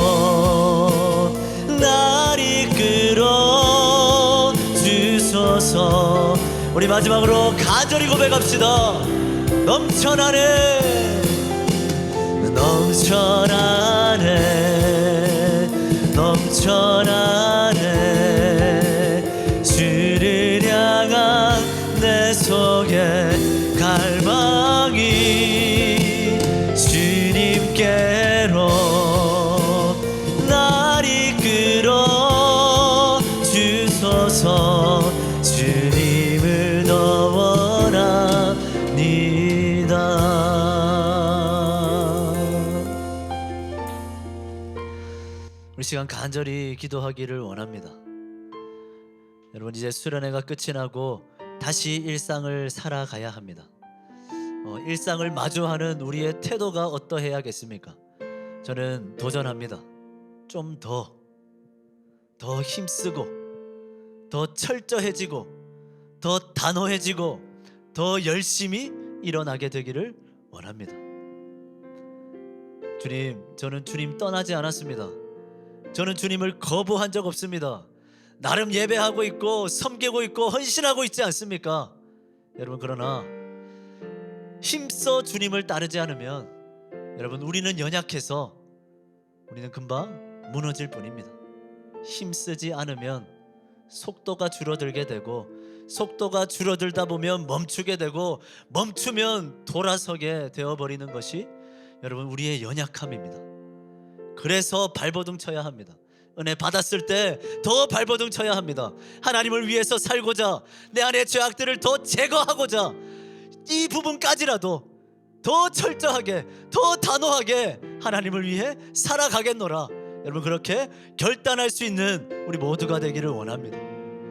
날 이끌어 주소서. 우리 마지막으로 간절히 고백합시다. 넘쳐나네 넘쳐나네 넘쳐나네 주를 향한 내 속에 갈망이 주님께로 날 이끌어 주소서. 주님을 더 원합니다. 우리 시간 간절히 기도하기를 원합니다. 여러분, 이제 수련회가 끝이 나고 다시 일상을 살아가야 합니다. 일상을 마주하는 우리의 태도가 어떠해야겠습니까? 저는 도전합니다. 좀 더 힘쓰고 더 철저해지고 더 단호해지고 더 열심히 일어나게 되기를 원합니다. 주님, 저는 주님 떠나지 않았습니다. 저는 주님을 거부한 적 없습니다. 나름 예배하고 있고 섬기고 있고 헌신하고 있지 않습니까? 여러분, 그러나 힘써 주님을 따르지 않으면 여러분, 우리는 연약해서 우리는 금방 무너질 뿐입니다. 힘쓰지 않으면 속도가 줄어들게 되고, 속도가 줄어들다 보면 멈추게 되고, 멈추면 돌아서게 되어버리는 것이 여러분, 우리의 연약함입니다. 그래서 발버둥 쳐야 합니다. 은혜 받았을 때 더 발버둥 쳐야 합니다. 하나님을 위해서 살고자, 내 안의 죄악들을 더 제거하고자 이 부분까지라도 더 철저하게, 더 단호하게 하나님을 위해 살아가겠노라. 여러분, 그렇게 결단할 수 있는 우리 모두가 되기를 원합니다.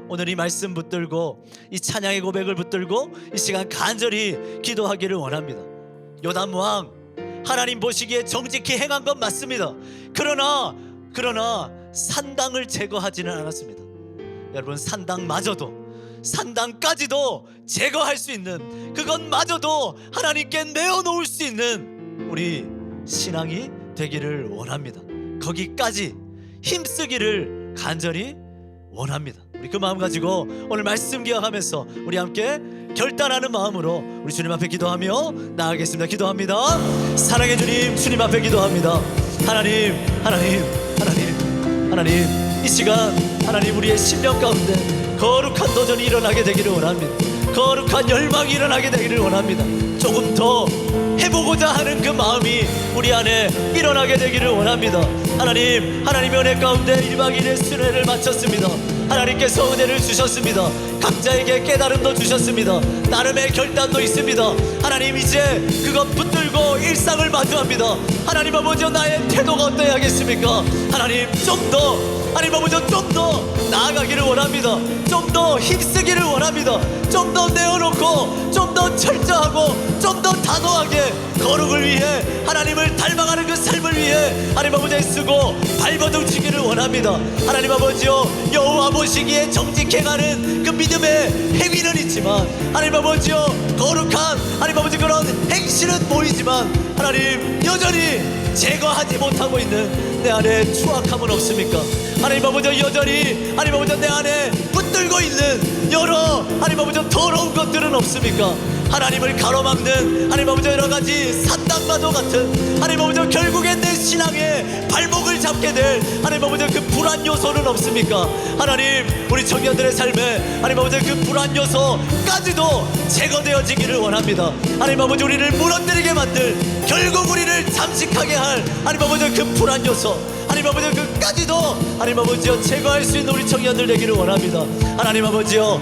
오늘 이 말씀 붙들고, 이 찬양의 고백을 붙들고 이 시간 간절히 기도하기를 원합니다. 요담 왕, 하나님 보시기에 정직히 행한 건 맞습니다. 그러나 산당을 제거하지는 않았습니다. 여러분, 산당까지도 제거할 수 있는, 그것마저도 하나님께 내어놓을 수 있는 우리 신앙이 되기를 원합니다. 거기까지 힘쓰기를 간절히 원합니다. 우리 그 마음 가지고 오늘 말씀 기억하면서 우리 함께 결단하는 마음으로 우리 주님 앞에 기도하며 나아가겠습니다. 기도합니다. 사랑의 주님 앞에 기도합니다. 하나님, 이 시간 하나님, 우리의 심령 가운데 거룩한 도전이 일어나게 되기를 원합니다. 거룩한 열망이 일어나게 되기를 원합니다. 조금 더 해보고자 하는 그 마음이 우리 안에 일어나게 되기를 원합니다. 하나님의 은혜 가운데 1박 2일의 순회를 마쳤습니다. 하나님께서 은혜를 주셨습니다. 각자에게 깨달음도 주셨습니다. 나름의 결단도 있습니다. 하나님, 이제 그것 붙들고 일상을 마주합니다. 하나님 아버지, 나의 태도가 어떠해야겠습니까? 하나님, 좀 더 나아가기를 원합니다. 좀 더 힘쓰기를 원합니다. 좀 더 내어놓고, 좀 더 철저하고, 좀 더 단호하게 거룩을 위해, 하나님을 닮아가는 그 삶을 위해 하나님 아버지 쓰고 발버둥치기를 원합니다. 하나님 아버지요, 여호와 보시기에 정직해가는 그 믿음의 행위는 있지만, 하나님 아버지요, 거룩한 하나님 아버지 그런 행실은 보이지만, 하나님 여전히 제거하지 못하고 있는 내 안에 추악함은 없습니까? 하나님 아버지, 여전히 하나님 아버지 내 안에 붙들고 있는 여러 하나님 아버지 더러운 것들은 없습니까? 하나님을 가로막는 하나님 아버지 여러 가지 산당마저 같은 하나님 아버지, 결국엔 내 신앙의 발목을 잡게 될 하나님 아버지 그 불안 요소는 없습니까? 하나님, 우리 청년들의 삶에 하나님 아버지 그 불안 요소까지도 제거되어지기를 원합니다. 하나님 아버지, 우리를 무너뜨리게 만들, 결국 우리를 잠식하게 할 하나님 아버지 그 불안 요소, 하나님 아버지 그까지도 하나님 아버지여 제거할 수 있는 우리 청년들 되기를 원합니다. 하나님 아버지여,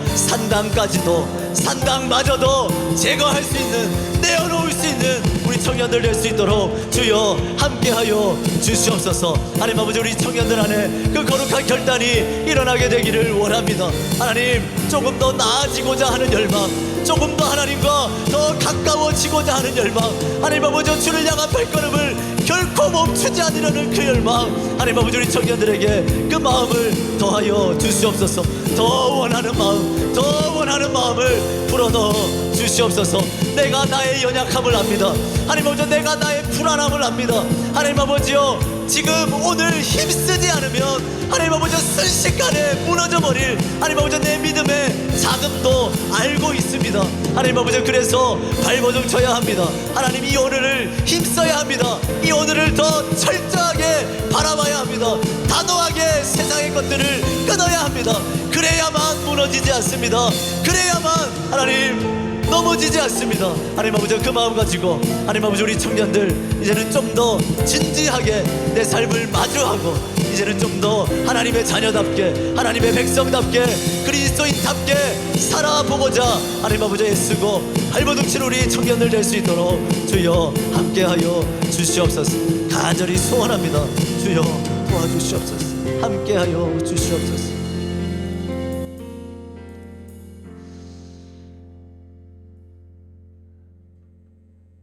산당마저도 제거할 수 있는, 내어놓을 수 있는 우리 청년들 될 수 있도록 주여 함께하여 주시옵소서. 하나님 아버지, 우리 청년들 안에 그 거룩한 결단이 일어나게 되기를 원합니다. 하나님, 조금 더 나아지고자 하는 열망, 조금 더 하나님과 더 가까워지고자 하는 열망, 하나님 아버지 주를 향한 발걸음을 결코 멈추지 않으려는 그 열망, 하나님 아버지 우리 청년들에게 그 마음을 더하여 주시옵소서. 더 원하는 마음을 불어넣어 주시옵소서. 내가 나의 연약함을 압니다. 하나님 아버지, 내가 나의 불안함을 압니다. 하나님 아버지요, 지금 오늘 힘쓰지 않으면 하나님 아버지 순식간에 무너져버릴 하나님 아버지 내 믿음의 자금도 알고 있습니다. 하나님 아버지, 그래서 발버둥 쳐야 합니다. 하나님, 이 오늘을 힘써야 합니다. 이 오늘을 더 철저하게 바라봐야 합니다. 단호하게 세상의 것들을 끊어야 합니다. 그래야만 무너지지 않습니다. 그래야만 하나님 넘어지지 않습니다. 하나님 아버지, 그 마음 가지고 하나님 아버지 우리 청년들 이제는 좀 더 진지하게 내 삶을 마주하고, 이제는 좀 더 하나님의 자녀답게, 하나님의 백성답게, 그리스도인답게 살아보고자 하나님 아버지 애쓰고 발버둥친 우리 청년들 될 수 있도록 주여 함께하여 주시옵소서. 간절히 소원합니다. 주여 도와주시옵소서. 함께하여 주시옵소서.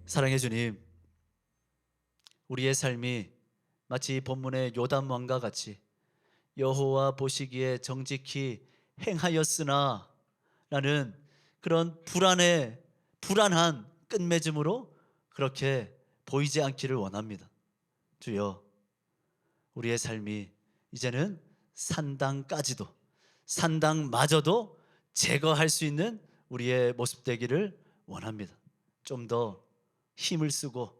사랑의 주님, 우리의 삶이 마치 본문의 요담 왕과 같이 여호와 보시기에 정직히 행하였으나 라는 그런 불안한 끝맺음으로 그렇게 보이지 않기를 원합니다. 주여, 우리의 삶이 이제는 산당마저도 제거할 수 있는 우리의 모습 되기를 원합니다. 좀 더 힘을 쓰고,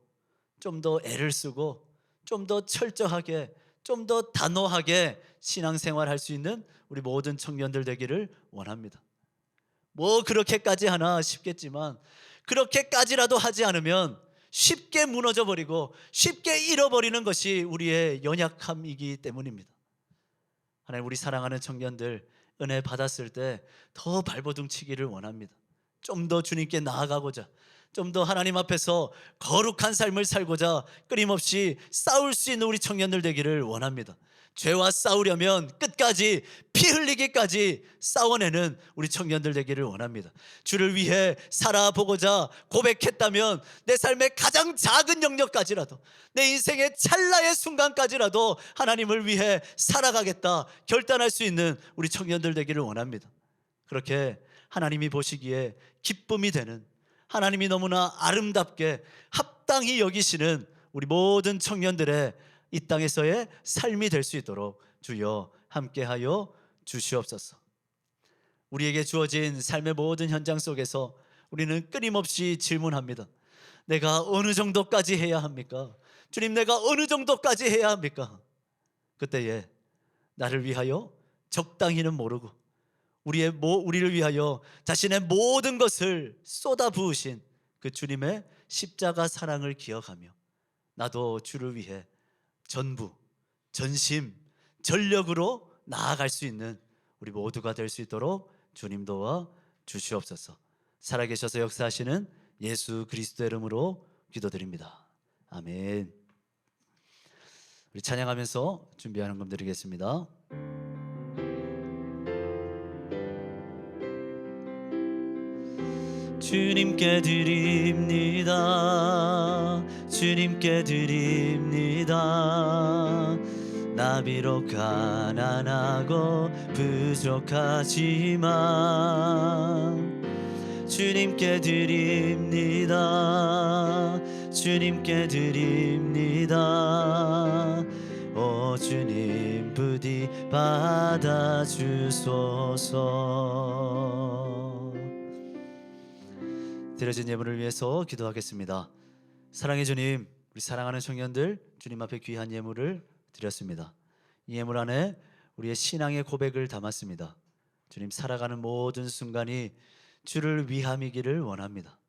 좀 더 애를 쓰고, 좀 더 철저하게, 좀 더 단호하게 신앙생활 할 수 있는 우리 모든 청년들 되기를 원합니다. 뭐 그렇게까지 하나 싶겠지만, 그렇게까지라도 하지 않으면 쉽게 무너져버리고 쉽게 잃어버리는 것이 우리의 연약함이기 때문입니다. 하나님, 우리 사랑하는 청년들 은혜 받았을 때 더 발버둥 치기를 원합니다. 좀 더 주님께 나아가고자, 좀 더 하나님 앞에서 거룩한 삶을 살고자 끊임없이 싸울 수 있는 우리 청년들 되기를 원합니다. 죄와 싸우려면 끝까지 피 흘리기까지 싸워내는 우리 청년들 되기를 원합니다. 주를 위해 살아보고자 고백했다면 내 삶의 가장 작은 영역까지라도, 내 인생의 찰나의 순간까지라도 하나님을 위해 살아가겠다 결단할 수 있는 우리 청년들 되기를 원합니다. 그렇게 하나님이 보시기에 기쁨이 되는, 하나님이 너무나 아름답게 합당히 여기시는 우리 모든 청년들의 이 땅에서의 삶이 될 수 있도록 주여 함께하여 주시옵소서. 우리에게 주어진 삶의 모든 현장 속에서 우리는 끊임없이 질문합니다. 내가 어느 정도까지 해야 합니까? 주님, 내가 어느 정도까지 해야 합니까? 그때에 나를 위하여 적당히는 모르고 우리를 위하여 자신의 모든 것을 쏟아 부으신 그 주님의 십자가 사랑을 기억하며 나도 주를 위해 전부, 전심, 전력으로 나아갈 수 있는 우리 모두가 될 수 있도록 주님 도와 주시옵소서. 살아계셔서 역사하시는 예수 그리스도의 이름으로 기도드립니다. 아멘. 우리 찬양하면서 준비하는 것 드리겠습니다. 주님께 드립니다. 주님께 드립니다. 나 비록 가난하고 부족하지만 주님께 드립니다. 주님께 드립니다. 오 주님 부디 받아주소서. 드려진 예물을 위해서 기도하겠습니다. 사랑의 주님, 우리 사랑하는 청년들 주님 앞에 귀한 예물을 드렸습니다. 이 예물 안에 우리의 신앙의 고백을 담았습니다. 주님, 살아가는 모든 순간이 주를 위함이기를 원합니다.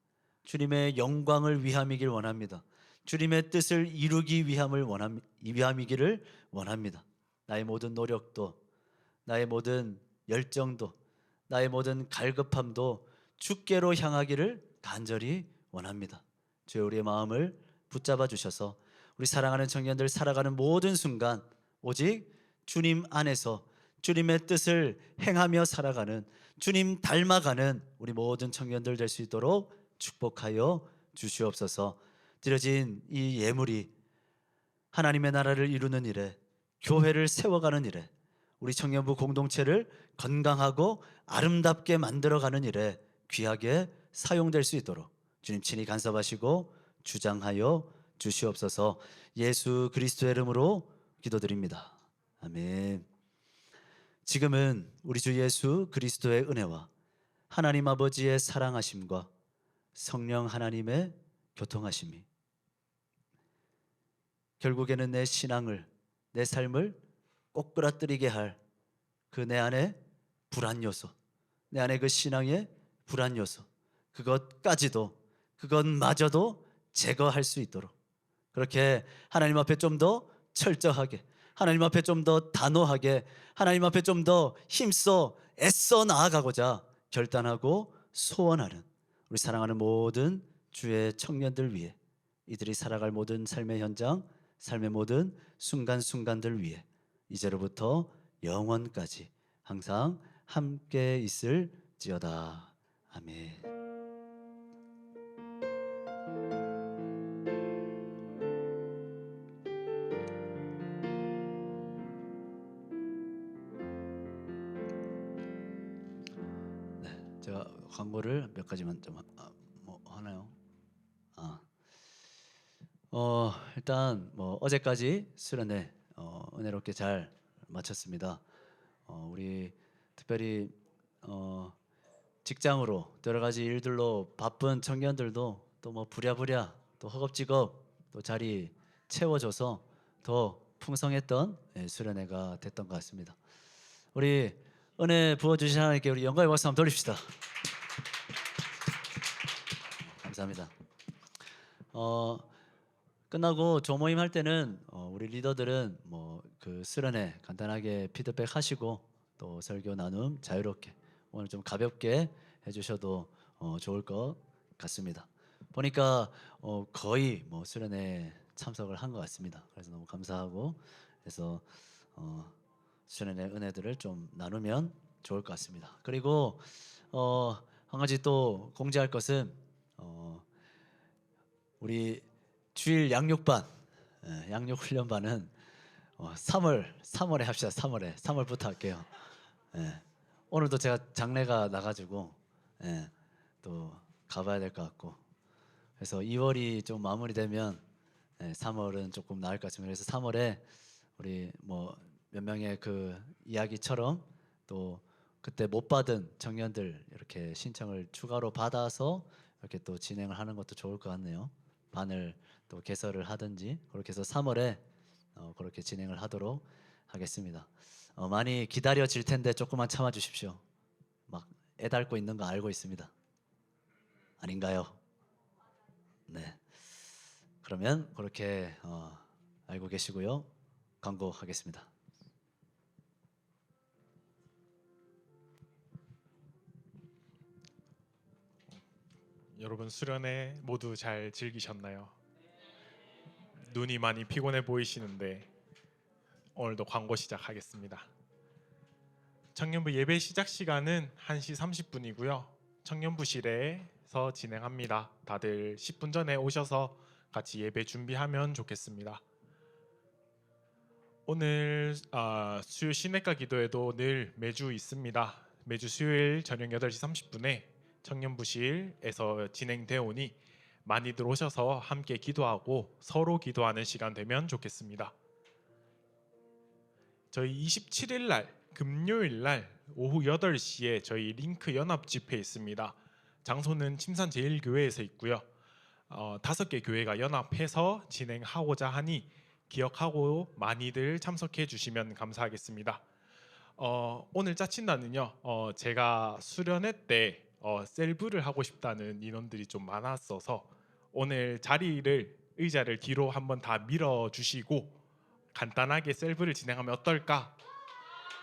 주님의 영광을 위함이길 원합니다. 주님의 뜻을 이루기 위함이기를 원합니다. 나의 모든 노력도, 나의 모든 열정도, 나의 모든 갈급함도 주께로 향하기를 간절히 원합니다. 주여, 우리의 마음을 붙잡아 주셔서 우리 사랑하는 청년들 살아가는 모든 순간 오직 주님 안에서 주님의 뜻을 행하며 살아가는, 주님 닮아가는 우리 모든 청년들 될 수 있도록 축복하여 주시옵소서. 드려진 이 예물이 하나님의 나라를 이루는 일에, 교회를 세워가는 일에, 우리 청년부 공동체를 건강하고 아름답게 만들어가는 일에 귀하게 사용될 수 있도록 주님 친히 간섭하시고 주장하여 주시옵소서. 예수 그리스도의 이름으로 기도드립니다. 아멘. 지금은 우리 주 예수 그리스도의 은혜와 하나님 아버지의 사랑하심과 성령 하나님의 교통하심이 결국에는 내 신앙을, 내 삶을 꼬꾸라뜨리게 할 그 내 안에 불안 요소, 내 안에 그 신앙의 불안 요소, 그것마저도 제거할 수 있도록, 그렇게 하나님 앞에 좀 더 철저하게, 하나님 앞에 좀 더 단호하게, 하나님 앞에 좀 더 힘써 애써 나아가고자 결단하고 소원하는 우리 사랑하는 모든 주의 청년들 위해, 이들이 살아갈 모든 삶의 현장, 삶의 모든 순간순간들 위해 이제로부터 영원까지 항상 함께 있을지어다. 아멘. 네, 제가 광고를 몇 가지만 좀 하나요? 일단 어제까지 수련회 은혜롭게 잘 마쳤습니다. 우리 특별히 직장으로 또 여러 가지 일들로 바쁜 청년들도 또 부랴부랴 또 허겁지겁 또 자리 채워줘서 더 풍성했던 수련회가 됐던 것 같습니다. 우리 은혜 부어주신 하나님께 우리 영광의 박수 한번 돌립시다. 감사합니다. 끝나고 조모임 할 때는 우리 리더들은 그 수련회 간단하게 피드백 하시고 또 설교 나눔 자유롭게 오늘 좀 가볍게 해주셔도 좋을 것 같습니다. 보니까 거의 수련회 참석을 한 것 같습니다. 그래서 너무 감사하고, 그래서 수련의 은혜들을 좀 나누면 좋을 것 같습니다. 그리고 한 가지 또 공지할 것은 우리 주일 양육반, 양육 훈련반은 3월에 합시다. 3월부터 할게요. 오늘도 제가 장례가 나가지고 또 가봐야 될 것 같고, 그래서 2월이 좀 마무리되면 3월은 조금 나을 것 같습니다. 그래서 3월에 우리 뭐 몇 명의 그 이야기처럼 또 그때 못 받은 청년들 이렇게 신청을 추가로 받아서 이렇게 또 진행을 하는 것도 좋을 것 같네요. 반을 또 개설을 하든지 그렇게 해서 3월에 그렇게 진행을 하도록 하겠습니다. 많이 기다려질 텐데 조금만 참아 주십시오. 막 애달고 있는 거 알고 있습니다. 아닌가요? 네. 그러면 그렇게 알고 계시고요. 광고하겠습니다. 여러분 수련회 모두 잘 즐기셨나요? 눈이 많이 피곤해 보이시는데 오늘도 광고 시작하겠습니다. 청년부 예배 시작 시간은 1시 30분이고요. 청년부실에서 진행합니다. 다들 10분 전에 오셔서 같이 예배 준비하면 좋겠습니다. 오늘 수요 시내가 기도회도 늘 매주 있습니다. 매주 수요일 저녁 8시 30분에 청년부실에서 진행되어 오니 많이들 오셔서 함께 기도하고 서로 기도하는 시간 되면 좋겠습니다. 저희 27일 날 금요일 날 오후 8시에 저희 링크 연합 집회 있습니다. 장소는 침산제일교회에서 있고요. 5개 교회가 연합해서 진행하고자 하니 기억하고 많이들 참석해 주시면 감사하겠습니다. 오늘 짜친다는요. 제가 수련회 때 셀브를 하고 싶다는 인원들이 좀 많았어서 오늘 의자를 뒤로 한번 다 밀어 주시고 간단하게 셀브를 진행하면 어떨까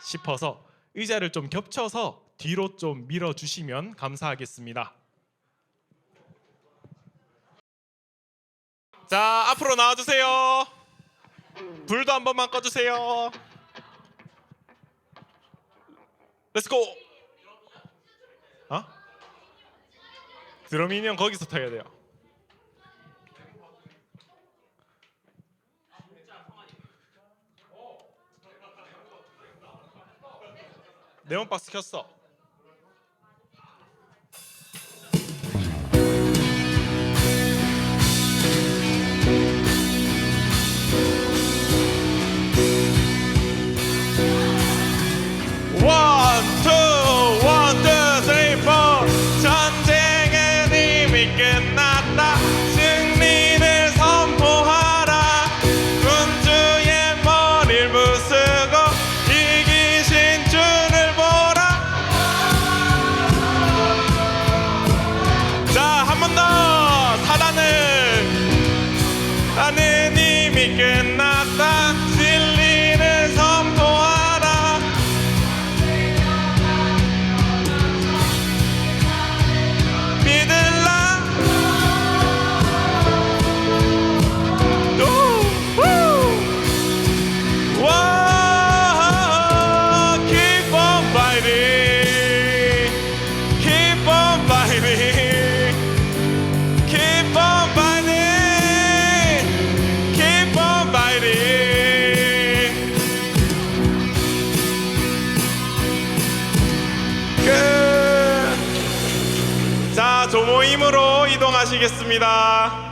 싶어서 의자를 좀 겹쳐서 뒤로 좀 밀어 주시면 감사하겠습니다. 자, 앞으로 나와 주세요. 불도 한 번만 꺼 주세요. 렛츠고. 드럼 인형 거기서 타야 돼요. 네온박스 켰어. One, two, three, four. 전쟁은 이미 끝났다. 승리를 선포하라. 군주의 머리를 부수고 이기신 주를 보라. 자, 한 번 더. 나는 이미 끝났다. 진리를 선포하라. 믿을라. Keep on fighting. Keep on fighting. Keep on fighting. Keep on fighting. 자, 조모임으로 이동하시겠습니다.